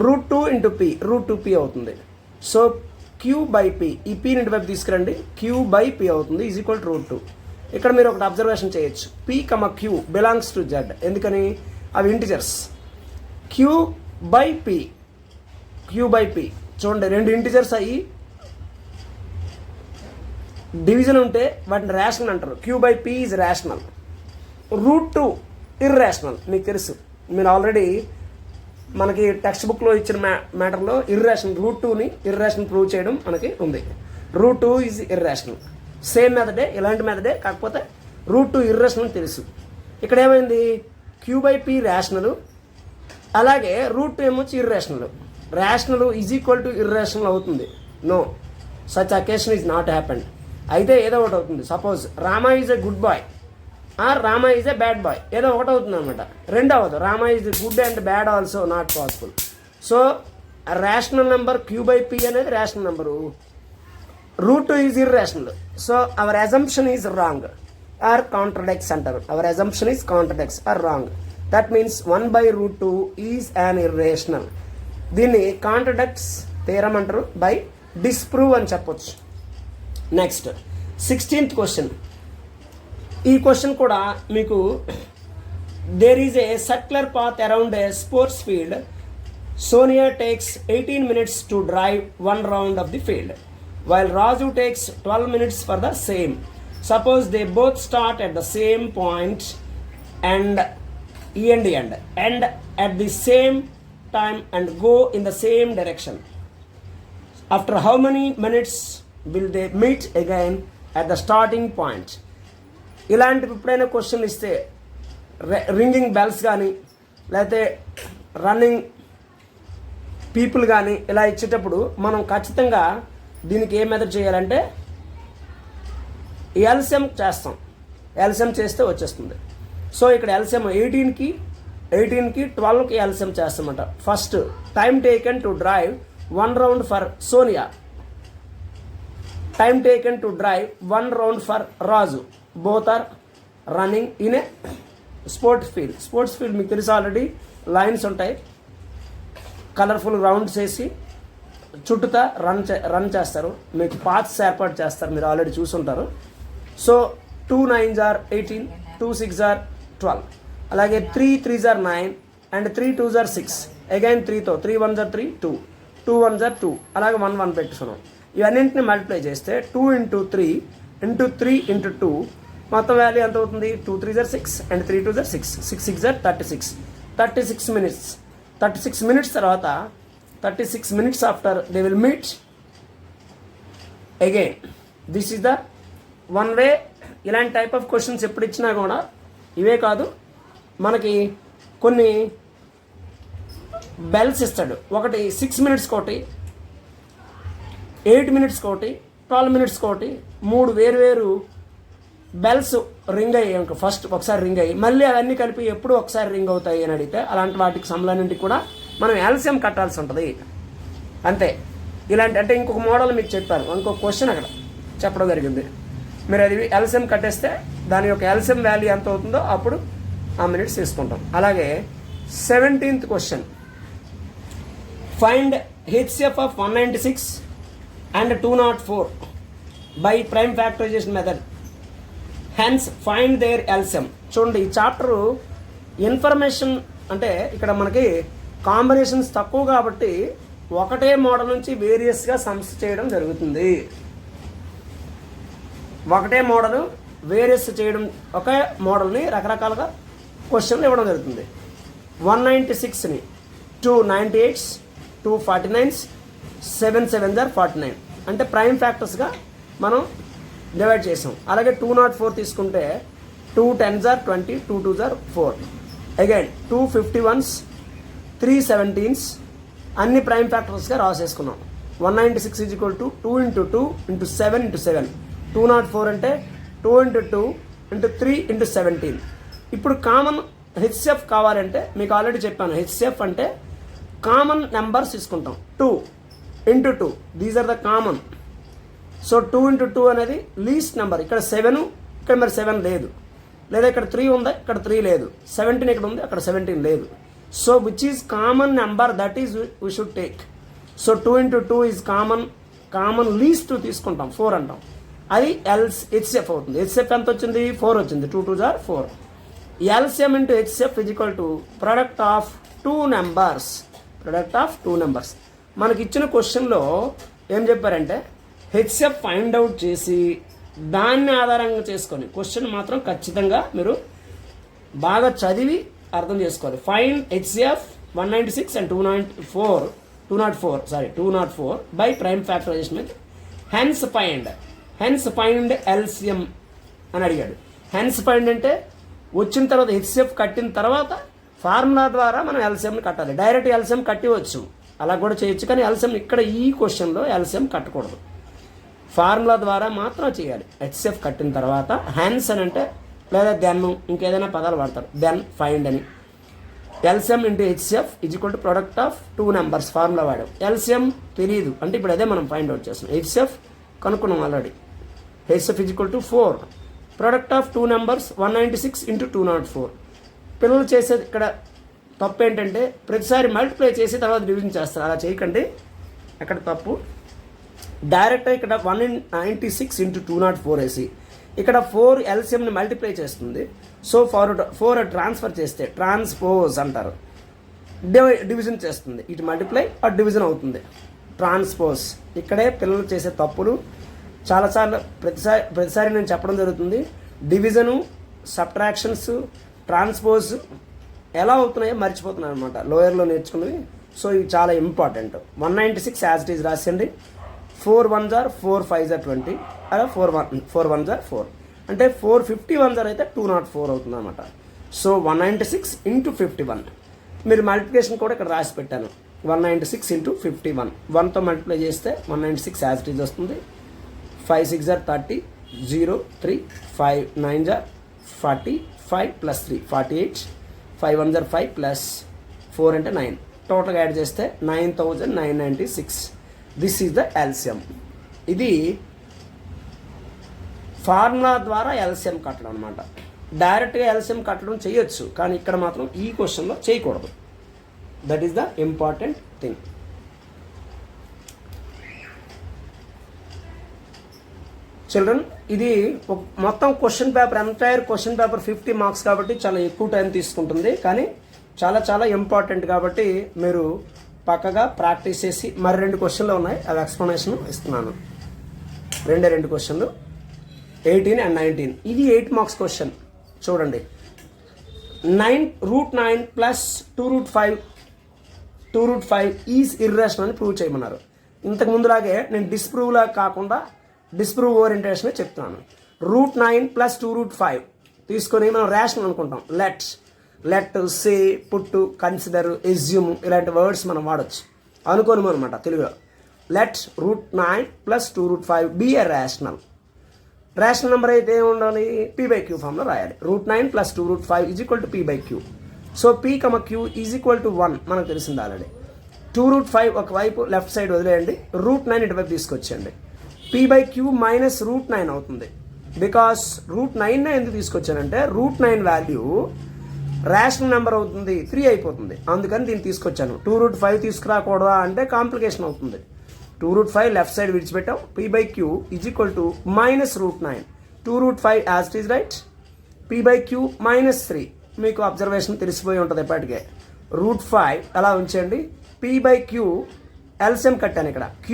√2 into P √2p అవుతుంది. సో క్యూ బై పీ, ఈ పీ ఇంటి వైపు తీసుకురండి, క్యూ బై పీ అవుతుంది ఈజ్ ఈక్వల్ టు √2. ఇక్కడ మీరు ఒకటి అబ్జర్వేషన్ చేయొచ్చు, P Q belongs to Z. ఎందుకని? అవి ఇంటిజర్స్. క్యూ బై పీ చూడండి, 2 ఇంటిజర్స్ అయ్యి డివిజన్ ఉంటే వాటిని రేషనల్ అంటారు. Q by P is rational. √2 irrational. మీకు తెలుసు, మీరు ఆల్రెడీ మనకి టెక్స్ట్ బుక్లో ఇచ్చిన మ్యాటర్లో √2ని ఇర్రేషనల్ ప్రూవ్ చేయడం మనకి ఉంది. √2 ఈజ్ ఇర్రేషనల్. సేమ్ మెథడే, ఇలాంటి మెథడే, కాకపోతే √2 ఇర్రేషనల్ అని తెలుసు. ఇక్కడ ఏమైంది? క్యూ బై పీ రేషనల్, అలాగే √2 ఏమొచ్చి irrational. Rational is equal to irrational అవుతుంది? No, such occasion is not happened. అయితే ఏదో ఒకటి అవుతుంది. Suppose Rama is a good boy or Rama is a bad boy, ఏదో ఒకటి అవుతుంది అనమాట. 2 అవ్వదు. Rama is good and bad also not possible. So rational number q by p అనేది rational number, √2 is irrational. So our assumption is wrong or contradicts అంటారు. Our assumption is contradicts or wrong. That means 1/√2 is an irrational. దీన్ని contradicts theorem అంటారు, by disprove అని చెప్పొచ్చు. Next 16th question. ఈ question కూడా మీకు, there is a circular path around a sports field. Sonia takes 18 minutes to drive 1 round of the field, while Raju takes 12 minutes for the same. Suppose they both start at the same point and end at the same time and go in the same direction. After how many minutes will they meet again at the starting point? ఇలాంటి ఎప్పుడైనా క్వశ్చన్లు ఇస్తే, ringing bells కానీ లేకపోతే running people కానీ ఇలా ఇచ్చేటప్పుడు మనం ఖచ్చితంగా దీనికి ఏ మెథడ్ చేయాలంటే ఎల్సిఎం చేస్తాం. ఎల్సిఎం చేస్తే వచ్చేస్తుంది. సో ఇక్కడ ఎల్సిఎం 18కి 12కి ఎల్సిఎం చేస్తామట. First time taken to drive 1 round for Sonia, time taken to drive 1 round for Raju. Both are running in a sports field. మీకు తెలుసు ఆల్రెడీ, లైన్స్ ఉంటాయి, కలర్ఫుల్ రౌండ్స్ వేసి చుట్టూతా రన్ చేస్తారు. మీకు పాత్స్ ఏర్పాటు చేస్తారు, మీరు ఆల్రెడీ చూసుంటారు. So 2 9s are 18, 2 6s are 12, అలాగే 3 3s are 9 and 3 2s are 6. Again 3తో 3 1s are 3 2, 2 1s are 2, అలాగే 1 1 పెట్టుకున్నాం. ఇవన్నింటిని మల్టిప్లై చేస్తే 2 into 3 into 3 into 2 మొత్తం వాల్యూ ఎంత అవుతుంది? 2 3s are 6 and 3 2s are 6, 6 6s are 36. 36 minutes. 36 minutes తర్వాత 36 minutes after they will meet again. This is the one way. ఇలాంటి type of questions ఎప్పుడు ఇచ్చినా కూడా ఇవే కాదు, మనకి కొన్ని బెల్స్ ఇస్తాడు. ఒకటి 6 minutes ఒకటి, 8 minutes ఒకటి, 12 minutes ఒకటి, 3 వేరు బెల్స్ రింగ్ అయ్యాయి. ఫస్ట్ ఒకసారి రింగ్ అయ్యి మళ్ళీ అవన్నీ కలిపి ఎప్పుడు ఒకసారి రింగ్ అవుతాయి అని అడిగితే, అలాంటి వాటికి సంబంధించి కూడా మనం ఎల్సిఎం కట్టాల్సి ఉంటుంది. అంతే. ఇలాంటి అంటే ఇంకొక మోడల్ మీకు చెప్పాను, ఇంకొక క్వశ్చన్ అక్కడ చెప్పడం జరిగింది. మీరు అది ఎల్సిఎం కట్టేస్తే దాని యొక్క ఎల్సిఎం వాల్యూ ఎంత అవుతుందో అప్పుడు ఆ మినిట్స్ తీసుకుంటాం. అలాగే 17th question. Find HCF of 196 and 204 by prime factorization method. Hence find their LCM. చూడండి, ఈ చాప్టరు ఇన్ఫర్మేషన్ అంటే ఇక్కడ మనకి కాంబినేషన్స్ తక్కువ కాబట్టి ఒకటే మోడల్ నుంచి వేరియస్గా సమ్స్ చేయడం జరుగుతుంది. ఒకటే మోడల్ వేరియస్ చేయడం, ఒకే మోడల్ని రకరకాలుగా క్వశ్చన్లు ఇవ్వడం జరుగుతుంది. 196ని 2 98s, 2 49s, 7 7s are 49 అంటే ప్రైమ్ ఫ్యాక్టర్స్గా మనం డివైడ్ చేసాం. అలాగే 204 తీసుకుంటే 2 10s are 20, 2 2s are 4. Again 2 51s, 3 17s అన్ని ప్రైమ్ ఫ్యాక్టర్స్గా రాసేసుకున్నాం. 196 is equal to 2 into 2 into 7 into 7. 204 అంటే 2 into 2 into 3 into 17. ఇప్పుడు కామన్ హెచ్సిఎఫ్ కావాలంటే మీకు ఆల్రెడీ చెప్పాను, హెచ్సిఎఫ్ అంటే కామన్ నెంబర్స్ తీసుకుంటాం. 2 into 2 these are the common. So 2 into 2 అనేది లీస్ట్ నెంబర్. ఇక్కడ 7, ఇక్కడ మరి 7 లేదు, లేదా ఇక్కడ 3 ఉంది, ఇక్కడ 3 లేదు, 17 ఇక్కడ ఉంది, అక్కడ 17 లేదు. So which is common number, that is we should take. So 2 into 2 is common least తీసుకుంటాం, 4 అంటాం. అది హెచ్సిఎఫ్ అవుతుంది. హెచ్సిఎఫ్ ఎంత వచ్చింది? 4 వచ్చింది. 2 2s are 4. LCM into HCF is equal to product of 2 numbers. Product of 2 numbers. మనకి ఇచ్చిన క్వశ్చన్లో ఏం చెప్పారంటే హెచ్సిఎఫ్ ఫైండ్ అవుట్ చేసి దాన్ని ఆధారంగా చేసుకొని, క్వశ్చన్ మాత్రం ఖచ్చితంగా మీరు బాగా చదివి అర్థం చేసుకోవాలి. Find HCF 196 and 204 by prime factorization method. Hence find LCM అని అడిగాడు. హెన్స్ ఫైండ్ అంటే వచ్చిన తర్వాత హెచ్సిఎఫ్ కట్టిన తర్వాత ఫార్ములా ద్వారా మనం ఎల్సిఎంని కట్టాలి. డైరెక్ట్ ఎల్సిఎం కట్టివచ్చు, అలా కూడా చేయొచ్చు, కానీ ఎల్సిఎం ఇక్కడ ఈ క్వశ్చన్లో ఎల్సిఎం కట్టకూడదు, ఫార్ములా ద్వారా మాత్రం చేయాలి. హెచ్సిఎఫ్ కట్టిన తర్వాత హెన్స్ అని అంటే, లేదా దెన్, ఇంకేదైనా పదాలు వాడతారు, దెన్ ఫైండ్ అని. LCM into HCF is equal to product of 2 numbers formula వాడాం. ఎల్సిఎం తెలియదు అంటే ఇప్పుడు అదే మనం ఫైండ్ అవుట్ చేస్తున్నాం. హెచ్సిఎఫ్ కనుక్కున్నాం already. HCF is equal to 4. Product of 2 numbers 196 into 204. పిల్లలు చేసేది ఇక్కడ తప్పు ఏంటంటే ప్రతిసారి మల్టిప్లై చేసి తర్వాత డివిజన్ చేస్తారు, అలా చేయకండి, అక్కడ తప్పు. డైరెక్ట్గా ఇక్కడ 196 into 204 వేసి ఇక్కడ 4 ఎల్సిఎంని మల్టిప్లై చేస్తుంది. సో 4 ట్రాన్స్ఫర్ చేస్తే ట్రాన్స్పోజ్ అంటారు, డివిజన్ చేస్తుంది. ఇటు మల్టిప్లై అటు డివిజన్ అవుతుంది, ట్రాన్స్పోజ్. ఇక్కడే పిల్లలు చేసే తప్పులు చాలాసార్లు ప్రతిసారి నేను చెప్పడం జరుగుతుంది. డివిజను, సబ్ట్రాక్షన్స్, ట్రాన్స్పోజ్ ఎలా అవుతున్నాయో మర్చిపోతున్నాను అనమాట, లోయర్లో నేర్చుకున్నవి. సో ఇవి చాలా ఇంపార్టెంట్. 196 యాజ్ ఇట్ ఈజ్ రాసండి. 4 1s are 4 5s are 20, అలా 4 1s are 4 అంటే 451s are అయితే 204 అవుతుంది అనమాట. So 196 into 51. మీరు మల్టిప్లికేషన్ కూడా ఇక్కడ రాసి పెట్టాను. 196 into 51, 1తో మల్టిప్లై చేస్తే 196 యాజ్ ఇట్ ఈజ్ వస్తుంది. 5 6s are 30, 0 3 5 9s are 40, 5 plus 3 48, 5 1s are 5 plus 4 అంటే 9. టోటల్గా యాడ్ చేస్తే 9996. This is the LCM. ఇది ఫార్ములా ద్వారా ఎల్సిఎం కట్టడం అనమాట. డైరెక్ట్గా ఎల్సిఎం కట్టడం చేయొచ్చు, కానీ ఇక్కడ మాత్రం ఈ క్వశ్చన్లో చేయకూడదు. That is the important thing. Children, ఇది మొత్తం question paper, entire question paper 50 marks కాబట్టి చాలా ఎక్కువ టైం తీసుకుంటుంది, కానీ చాలా చాలా ఇంపార్టెంట్ కాబట్టి మీరు పక్కగా ప్రాక్టీస్ చేసి, మరి 2 క్వశ్చన్లు ఉన్నాయి, అవి ఎక్స్ప్లెనేషన్ ఇస్తున్నాను. 2 క్వశ్చన్లు 18 and 19. ఇది 8 మార్క్స్ క్వశ్చన్. చూడండి, 9√9 ప్లస్ 2√5 ఈజ్ ఇర్రేషనల్ అని ప్రూవ్ చేయమన్నారు. ఇంతకు ముందులాగే నేను డిస్ప్రూవ్లా కాకుండా డిస్ప్రూవ్ ఓరియంటేషన్ చెప్తున్నాను. √9 ప్లస్ 2√5 తీసుకొని మనం రేషనల్ అనుకుంటాం. లెట్, సే, పుట్టు, కన్సిడర్, ఎజ్యూమ్ ఇలాంటి వర్డ్స్ మనం వాడచ్చు, అనుకోను అనమాట తెలుగులో. Let √9 plus 2√5 be a rational. Rational number అయితే ఏముండాలి? p/q ఫామ్లో రాయాలి. √9 plus 2√5 is equal to p/q. So p, q is equal to 1 మనకు తెలిసింది ఆల్రెడీ. 2√5 ఒకవైపు లెఫ్ట్ సైడ్ వదిలేయండి, √9 ఇటువైపు తీసుకొచ్చేయండి. p/q మైనస్ √9 అవుతుంది. బికాస్ √9 ఎందుకు తీసుకొచ్చానంటే √9 వాల్యూ రేషనల్ నెంబర్ అవుతుంది, 3 అయిపోతుంది, అందుకని దీన్ని తీసుకొచ్చాను. 2√5 తీసుకురాకూడదా అంటే కాంప్లికేషన్ అవుతుంది. 2√5 లెఫ్ట్ సైడ్ విడిచిపెట్టాం. p/q is equal to minus √9. 2√5 as it is right. p/q minus 3 మీకు అబ్జర్వేషన్ తెలిసిపోయి ఉంటుంది ఎప్పటికే. √5 అలా ఉంచండి. p/q ఎల్సిఎం కట్టాను ఇక్కడ. q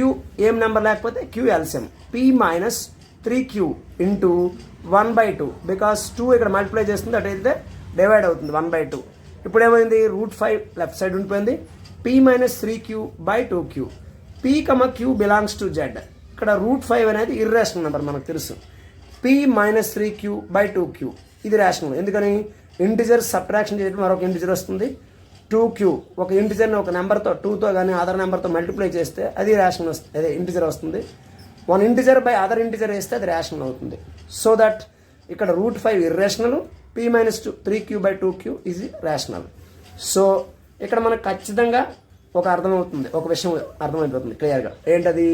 ఏం నెంబర్ లేకపోతే q LCM. p minus 3q into 1/2 because 2 ఇక్కడ మల్టిప్లై చేస్తుంది, అటైతే డివైడ్ అవుతుంది 1/2. ఇప్పుడు ఏమైంది? √5 లెఫ్ట్ సైడ్ ఉండిపోయింది. p minus 3q by 2q. p, q belongs to z. ఇక్కడ √5 అనేది ఇర్రేషనల్ నెంబర్ మనకు తెలుసు. p minus 3q by 2q ఇది రేషనల్. ఎందుకని? ఇంటిజర్ సబ్ట్రాక్షన్ చేయడం మరొక ఇంటిజర్ వస్తుంది. 2q ఒక ఇంటిజర్ని ఒక నెంబర్తో 2తో కానీ అదర్ నెంబర్తో మల్టిప్లై చేస్తే అది రేషనల్ వస్తుంది, అదే ఇంటిజర్ వస్తుంది. 1 ఇంటిజర్ బై అదర్ ఇంటిజర్ వేస్తే అది రేషనల్ అవుతుంది. సో దట్ ఇక్కడ √5 irrational, p minus 3q by 2q is rational. So ఇక్కడ మనకు ఖచ్చితంగా ఒక అర్థమవుతుంది, ఒక విషయం అర్థమైపోతుంది క్లియర్గా. ఏంటది?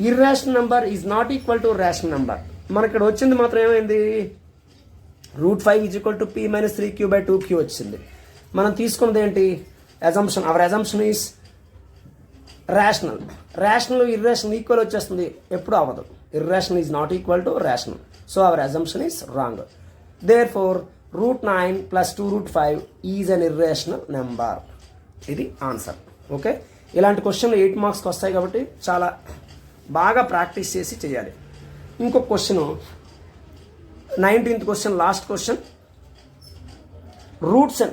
Irrational number is not equal to rational number. మనకి ఇక్కడ వచ్చింది మాత్రం ఏమైంది, √5 is equal to p minus 3q/2q వచ్చింది. మనం తీసుకున్నది ఏంటి, assumption. Our assumption is rational. Rational irrational equal వచ్చేస్తుంది, ఎప్పుడు అవ్వదు. Irrational is not equal to rational. So our assumption is wrong. Therefore √9 + 2√5 is an irrational number. ఇది answer. Okay, ఇలాంటి క్వశ్చన్లు 8 మార్క్స్కి వస్తాయి కాబట్టి చాలా బాగా ప్రాక్టీస్ చేసి చేయాలి. ఇంకొక question, 19th question, last question.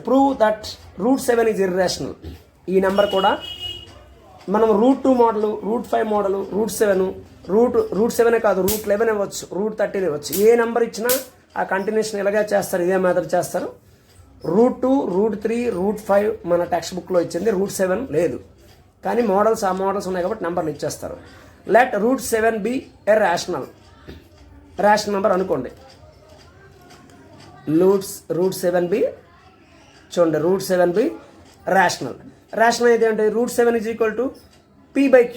Prove that √7 is irrational. ఈ నెంబర్ కూడా మనం √2 మోడల్, √5 మోడల్, √7 కాదు, √11 ఇవ్వచ్చు, √13 ఇవ్వచ్చు. ఏ నెంబర్ ఇచ్చినా ఆ కంటిన్యూషన్ ఇలాగే చేస్తారు, ఇదే మెథడ్ చేస్తారు. √2, √3, √5 మన టెక్స్ట్ బుక్లో ఇచ్చింది, √7 లేదు. కానీ మోడల్స్ ఆ మోడల్స్ ఉన్నాయి కాబట్టి నెంబర్లు ఇచ్చేస్తారు. Let √7 be a rational number అనుకోండి. √7 బి, చూడండి, √7 బి రేషనల్ అయితే అంటే √7 is equal to p/q,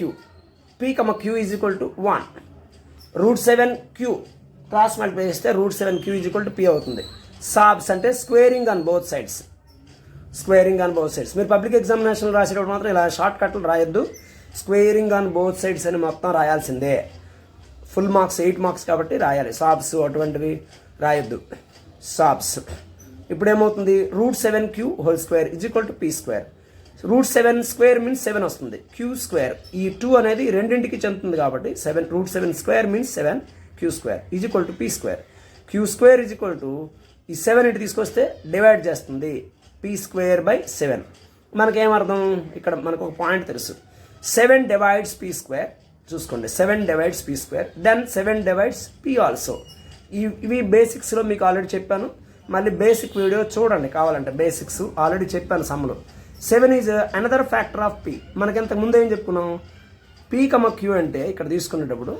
p, q is equal to 1. √7q cross multiply చేస్తే √7q is equal to p అవుతుంది. సాబ్స్ అంటే స్క్వేరింగ్ ఆన్ బోత్ సైడ్స్. మీరు పబ్లిక్ ఎగ్జామినేషన్ రాసేటప్పుడు మాత్రం ఇలా షార్ట్ కట్లు రాయొద్దు. స్క్వేరింగ్ ఆన్ బోత్ సైడ్స్ అని మొత్తం రాయాల్సిందే. ఫుల్ మార్క్స్ 8 మార్క్స్ కాబట్టి రాయాలి. సాబ్స్ అటువంటివి రాయొద్దు. సాబ్స్ ఇప్పుడు ఏమవుతుంది, √7q² is equal to p². √7² means 7 వస్తుంది. q² ఈ 2 అనేది రెండింటికి చెందుతుంది కాబట్టి √7² means 7, q² is equal to p². q² is equal to ఈ 7 ఇంటి తీసుకొస్తే డివైడ్ చేస్తుంది, p²/7. మనకేమర్థం, ఇక్కడ మనకు ఒక పాయింట్ తెలుసు, 7 డివైడ్స్ p². చూసుకోండి, 7 divides p², then 7 divides p also. ఇవి బేసిక్స్లో మీకు ఆల్రెడీ చెప్పాను. మళ్ళీ బేసిక్ వీడియో చూడండి కావాలంటే, బేసిక్స్ ఆల్రెడీ చెప్పాను సమ్లో. 7 is another factor of p. మనకి ఇంతకు ముందు ఏం చెప్పుకున్నాం, p, q అంటే ఇక్కడ తీసుకునేటప్పుడు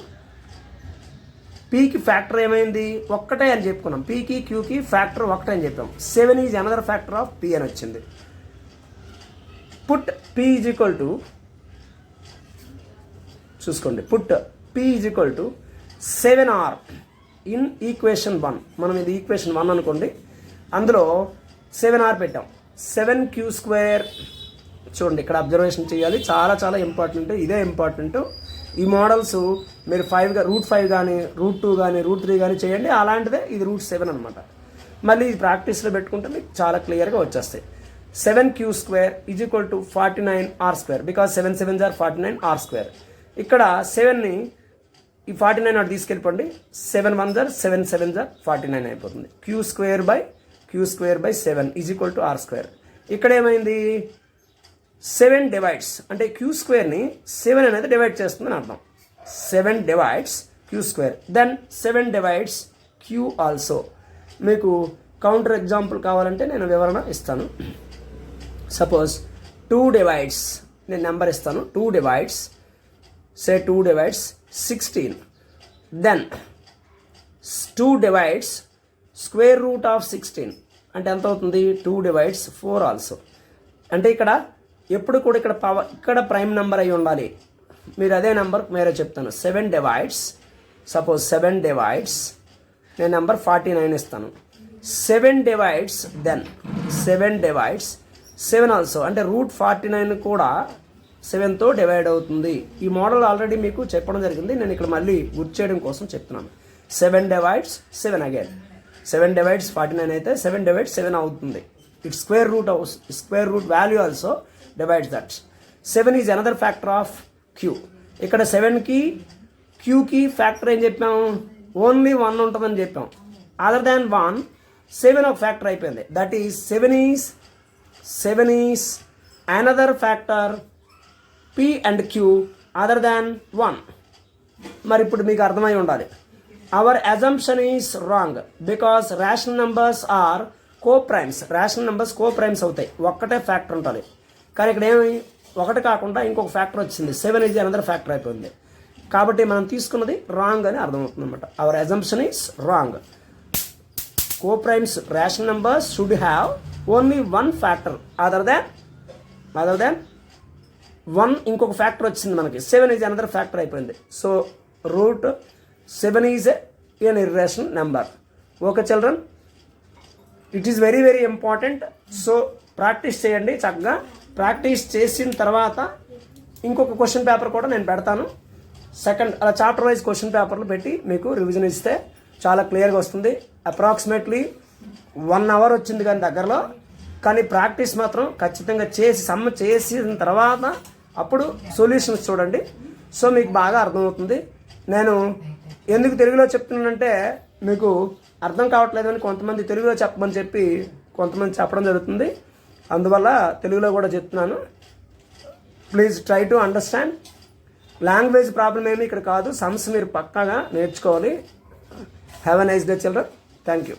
pకి ఫ్యాక్టర్ ఏమైంది, ఒక్కటే అని చెప్పుకున్నాం. pకి qకి ఫ్యాక్టర్ ఒకటే అని చెప్పాం. 7 is another factor of p అని వచ్చింది. Put p is equal to, చూసుకోండి, put p is equal to 7r in equation 1. మనం ఇది ఈక్వేషన్ 1 అనుకోండి, అందులో 7r పెట్టాం. 7q², చూడండి ఇక్కడ అబ్జర్వేషన్ చేయాలి, చాలా చాలా ఇంపార్టెంట్, ఇదే ఇంపార్టెంట్. ఈ మోడల్స్ మీరు √5 కానీ, √2 కానీ, √3 కానీ చేయండి, అలాంటిదే ఇది √7 అనమాట. మళ్ళీ ఇది ప్రాక్టీస్లో పెట్టుకుంటే మీకు చాలా క్లియర్గా వచ్చేస్తాయి. 7q² is equal to 49r², because 7 7s are 49r². ఇక్కడ 7ని ఈ 49 అటు తీసుకెళ్ళిపోండి, 7 1s are 7 7s are 49 అయిపోతుంది. q²/7 is equal to r². ఇక్కడ ఏమైంది, 7 డివైడ్స్ అంటే q²ని 7 అనేది డివైడ్ చేస్తుందని అర్థం. 7 divides q², then 7 divides q also. మీకు కౌంటర్ ఎగ్జాంపుల్ కావాలంటే నేను వివరణ ఇస్తాను. సపోజ్ 2 డివైడ్స్, నేను నెంబర్ ఇస్తాను, 2 డివైడ్స్, సే 2 డివైడ్స్ 16, దెన్ 2 డివైడ్స్ √16 అంటే ఎంత అవుతుంది, 2 డివైడ్స్ 4 ఆల్సో. అంటే ఇక్కడ ఎప్పుడు కూడా ఇక్కడ ప్రైమ్ నెంబర్ అయి ఉండాలి. మీరు అదే నెంబర్ మీరే చెప్తాను. 7 డివైడ్స్, సపోజ్ 7 డివైడ్స్, నేను నెంబర్ 49 ఇస్తాను. 7 డివైడ్స్, దెన్ 7 డివైడ్స్ 7 ఆల్సో, అంటే √49 కూడా 7తో డివైడ్ అవుతుంది. ఈ మోడల్ ఆల్రెడీ మీకు చెప్పడం జరిగింది, నేను ఇక్కడ మళ్ళీ గుర్తు చేయడం కోసం చెప్తున్నాను. 7 డివైడ్స్ 7 అగైన్, 7 డివైడ్స్ 49 అయితే 7 డివైడ్స్ 7 అవుతుంది. It's square root value also divides that. 7 is another factor of q. ఇక్కడ 7కి qకి ఫ్యాక్టర్ ఏం చెప్పాము, ఓన్లీ 1 ఉంటుందని చెప్పాం. అదర్ దాన్ 1, 7 ఒక ఫ్యాక్టర్ అయిపోయింది. That is 7 is another factor p and q other than 1. మరి ఇప్పుడు మీకు అర్థమై ఉండాలి, our assumption is wrong because rational numbers are coprimes. Rational numbers coprimes అవుతాయి, ఒక్కటే ఫ్యాక్టర్ ఉంటుంది. కానీ ఇక్కడ ఏమి, ఒకటి కాకుండా ఇంకొక ఫ్యాక్టర్ వచ్చింది, 7 ఈజ్ అనదర్ ఫ్యాక్టర్ అయిపోయింది. కాబట్టి మనం తీసుకున్నది రాంగ్ అని అర్థమవుతుంది అనమాట. Our assumption is wrong. Coprimes rational numbers should have only 1 factor other than 1 ఇంకొక ఫ్యాక్టర్ వచ్చింది మనకి, 7 ఈజ్ అనదర్ ఫ్యాక్టర్ అయిపోయింది. So root 7 is an irrational number. Okay children, it is very very important. So practice చేయండి చక్కగా. Practice చేసిన తర్వాత ఇంకొక question paper కూడా నేను పెడతాను. సెకండ్ అలా చాప్టర్ వైజ్ క్వశ్చన్ పేపర్లు పెట్టి మీకు రివిజన్ ఇస్తే చాలా క్లియర్గా వస్తుంది. అప్రాక్సిమేట్లీ 1 అవర్ వచ్చింది కానీ దగ్గరలో, కానీ ప్రాక్టీస్ మాత్రం ఖచ్చితంగా చేసి సమ్ చేసిన తర్వాత అప్పుడు సొల్యూషన్స్ చూడండి. సో మీకు బాగా అర్థమవుతుంది. నేను ఎందుకు తెలుగులో చెప్తున్నానంటే మీకు అర్థం కావట్లేదు అని కొంతమంది తెలుగులో చెప్పమని చెప్పి కొంతమంది చెప్పడం జరుగుతుంది. అందువల్ల తెలుగులో కూడా చెప్తున్నాను. Please try to understand. Language problem ఏమీ ఇక్కడ కాదు. సమ్స్ మీరు పక్కాగా నేర్చుకోవాలి. Have a nice day children. Thank you.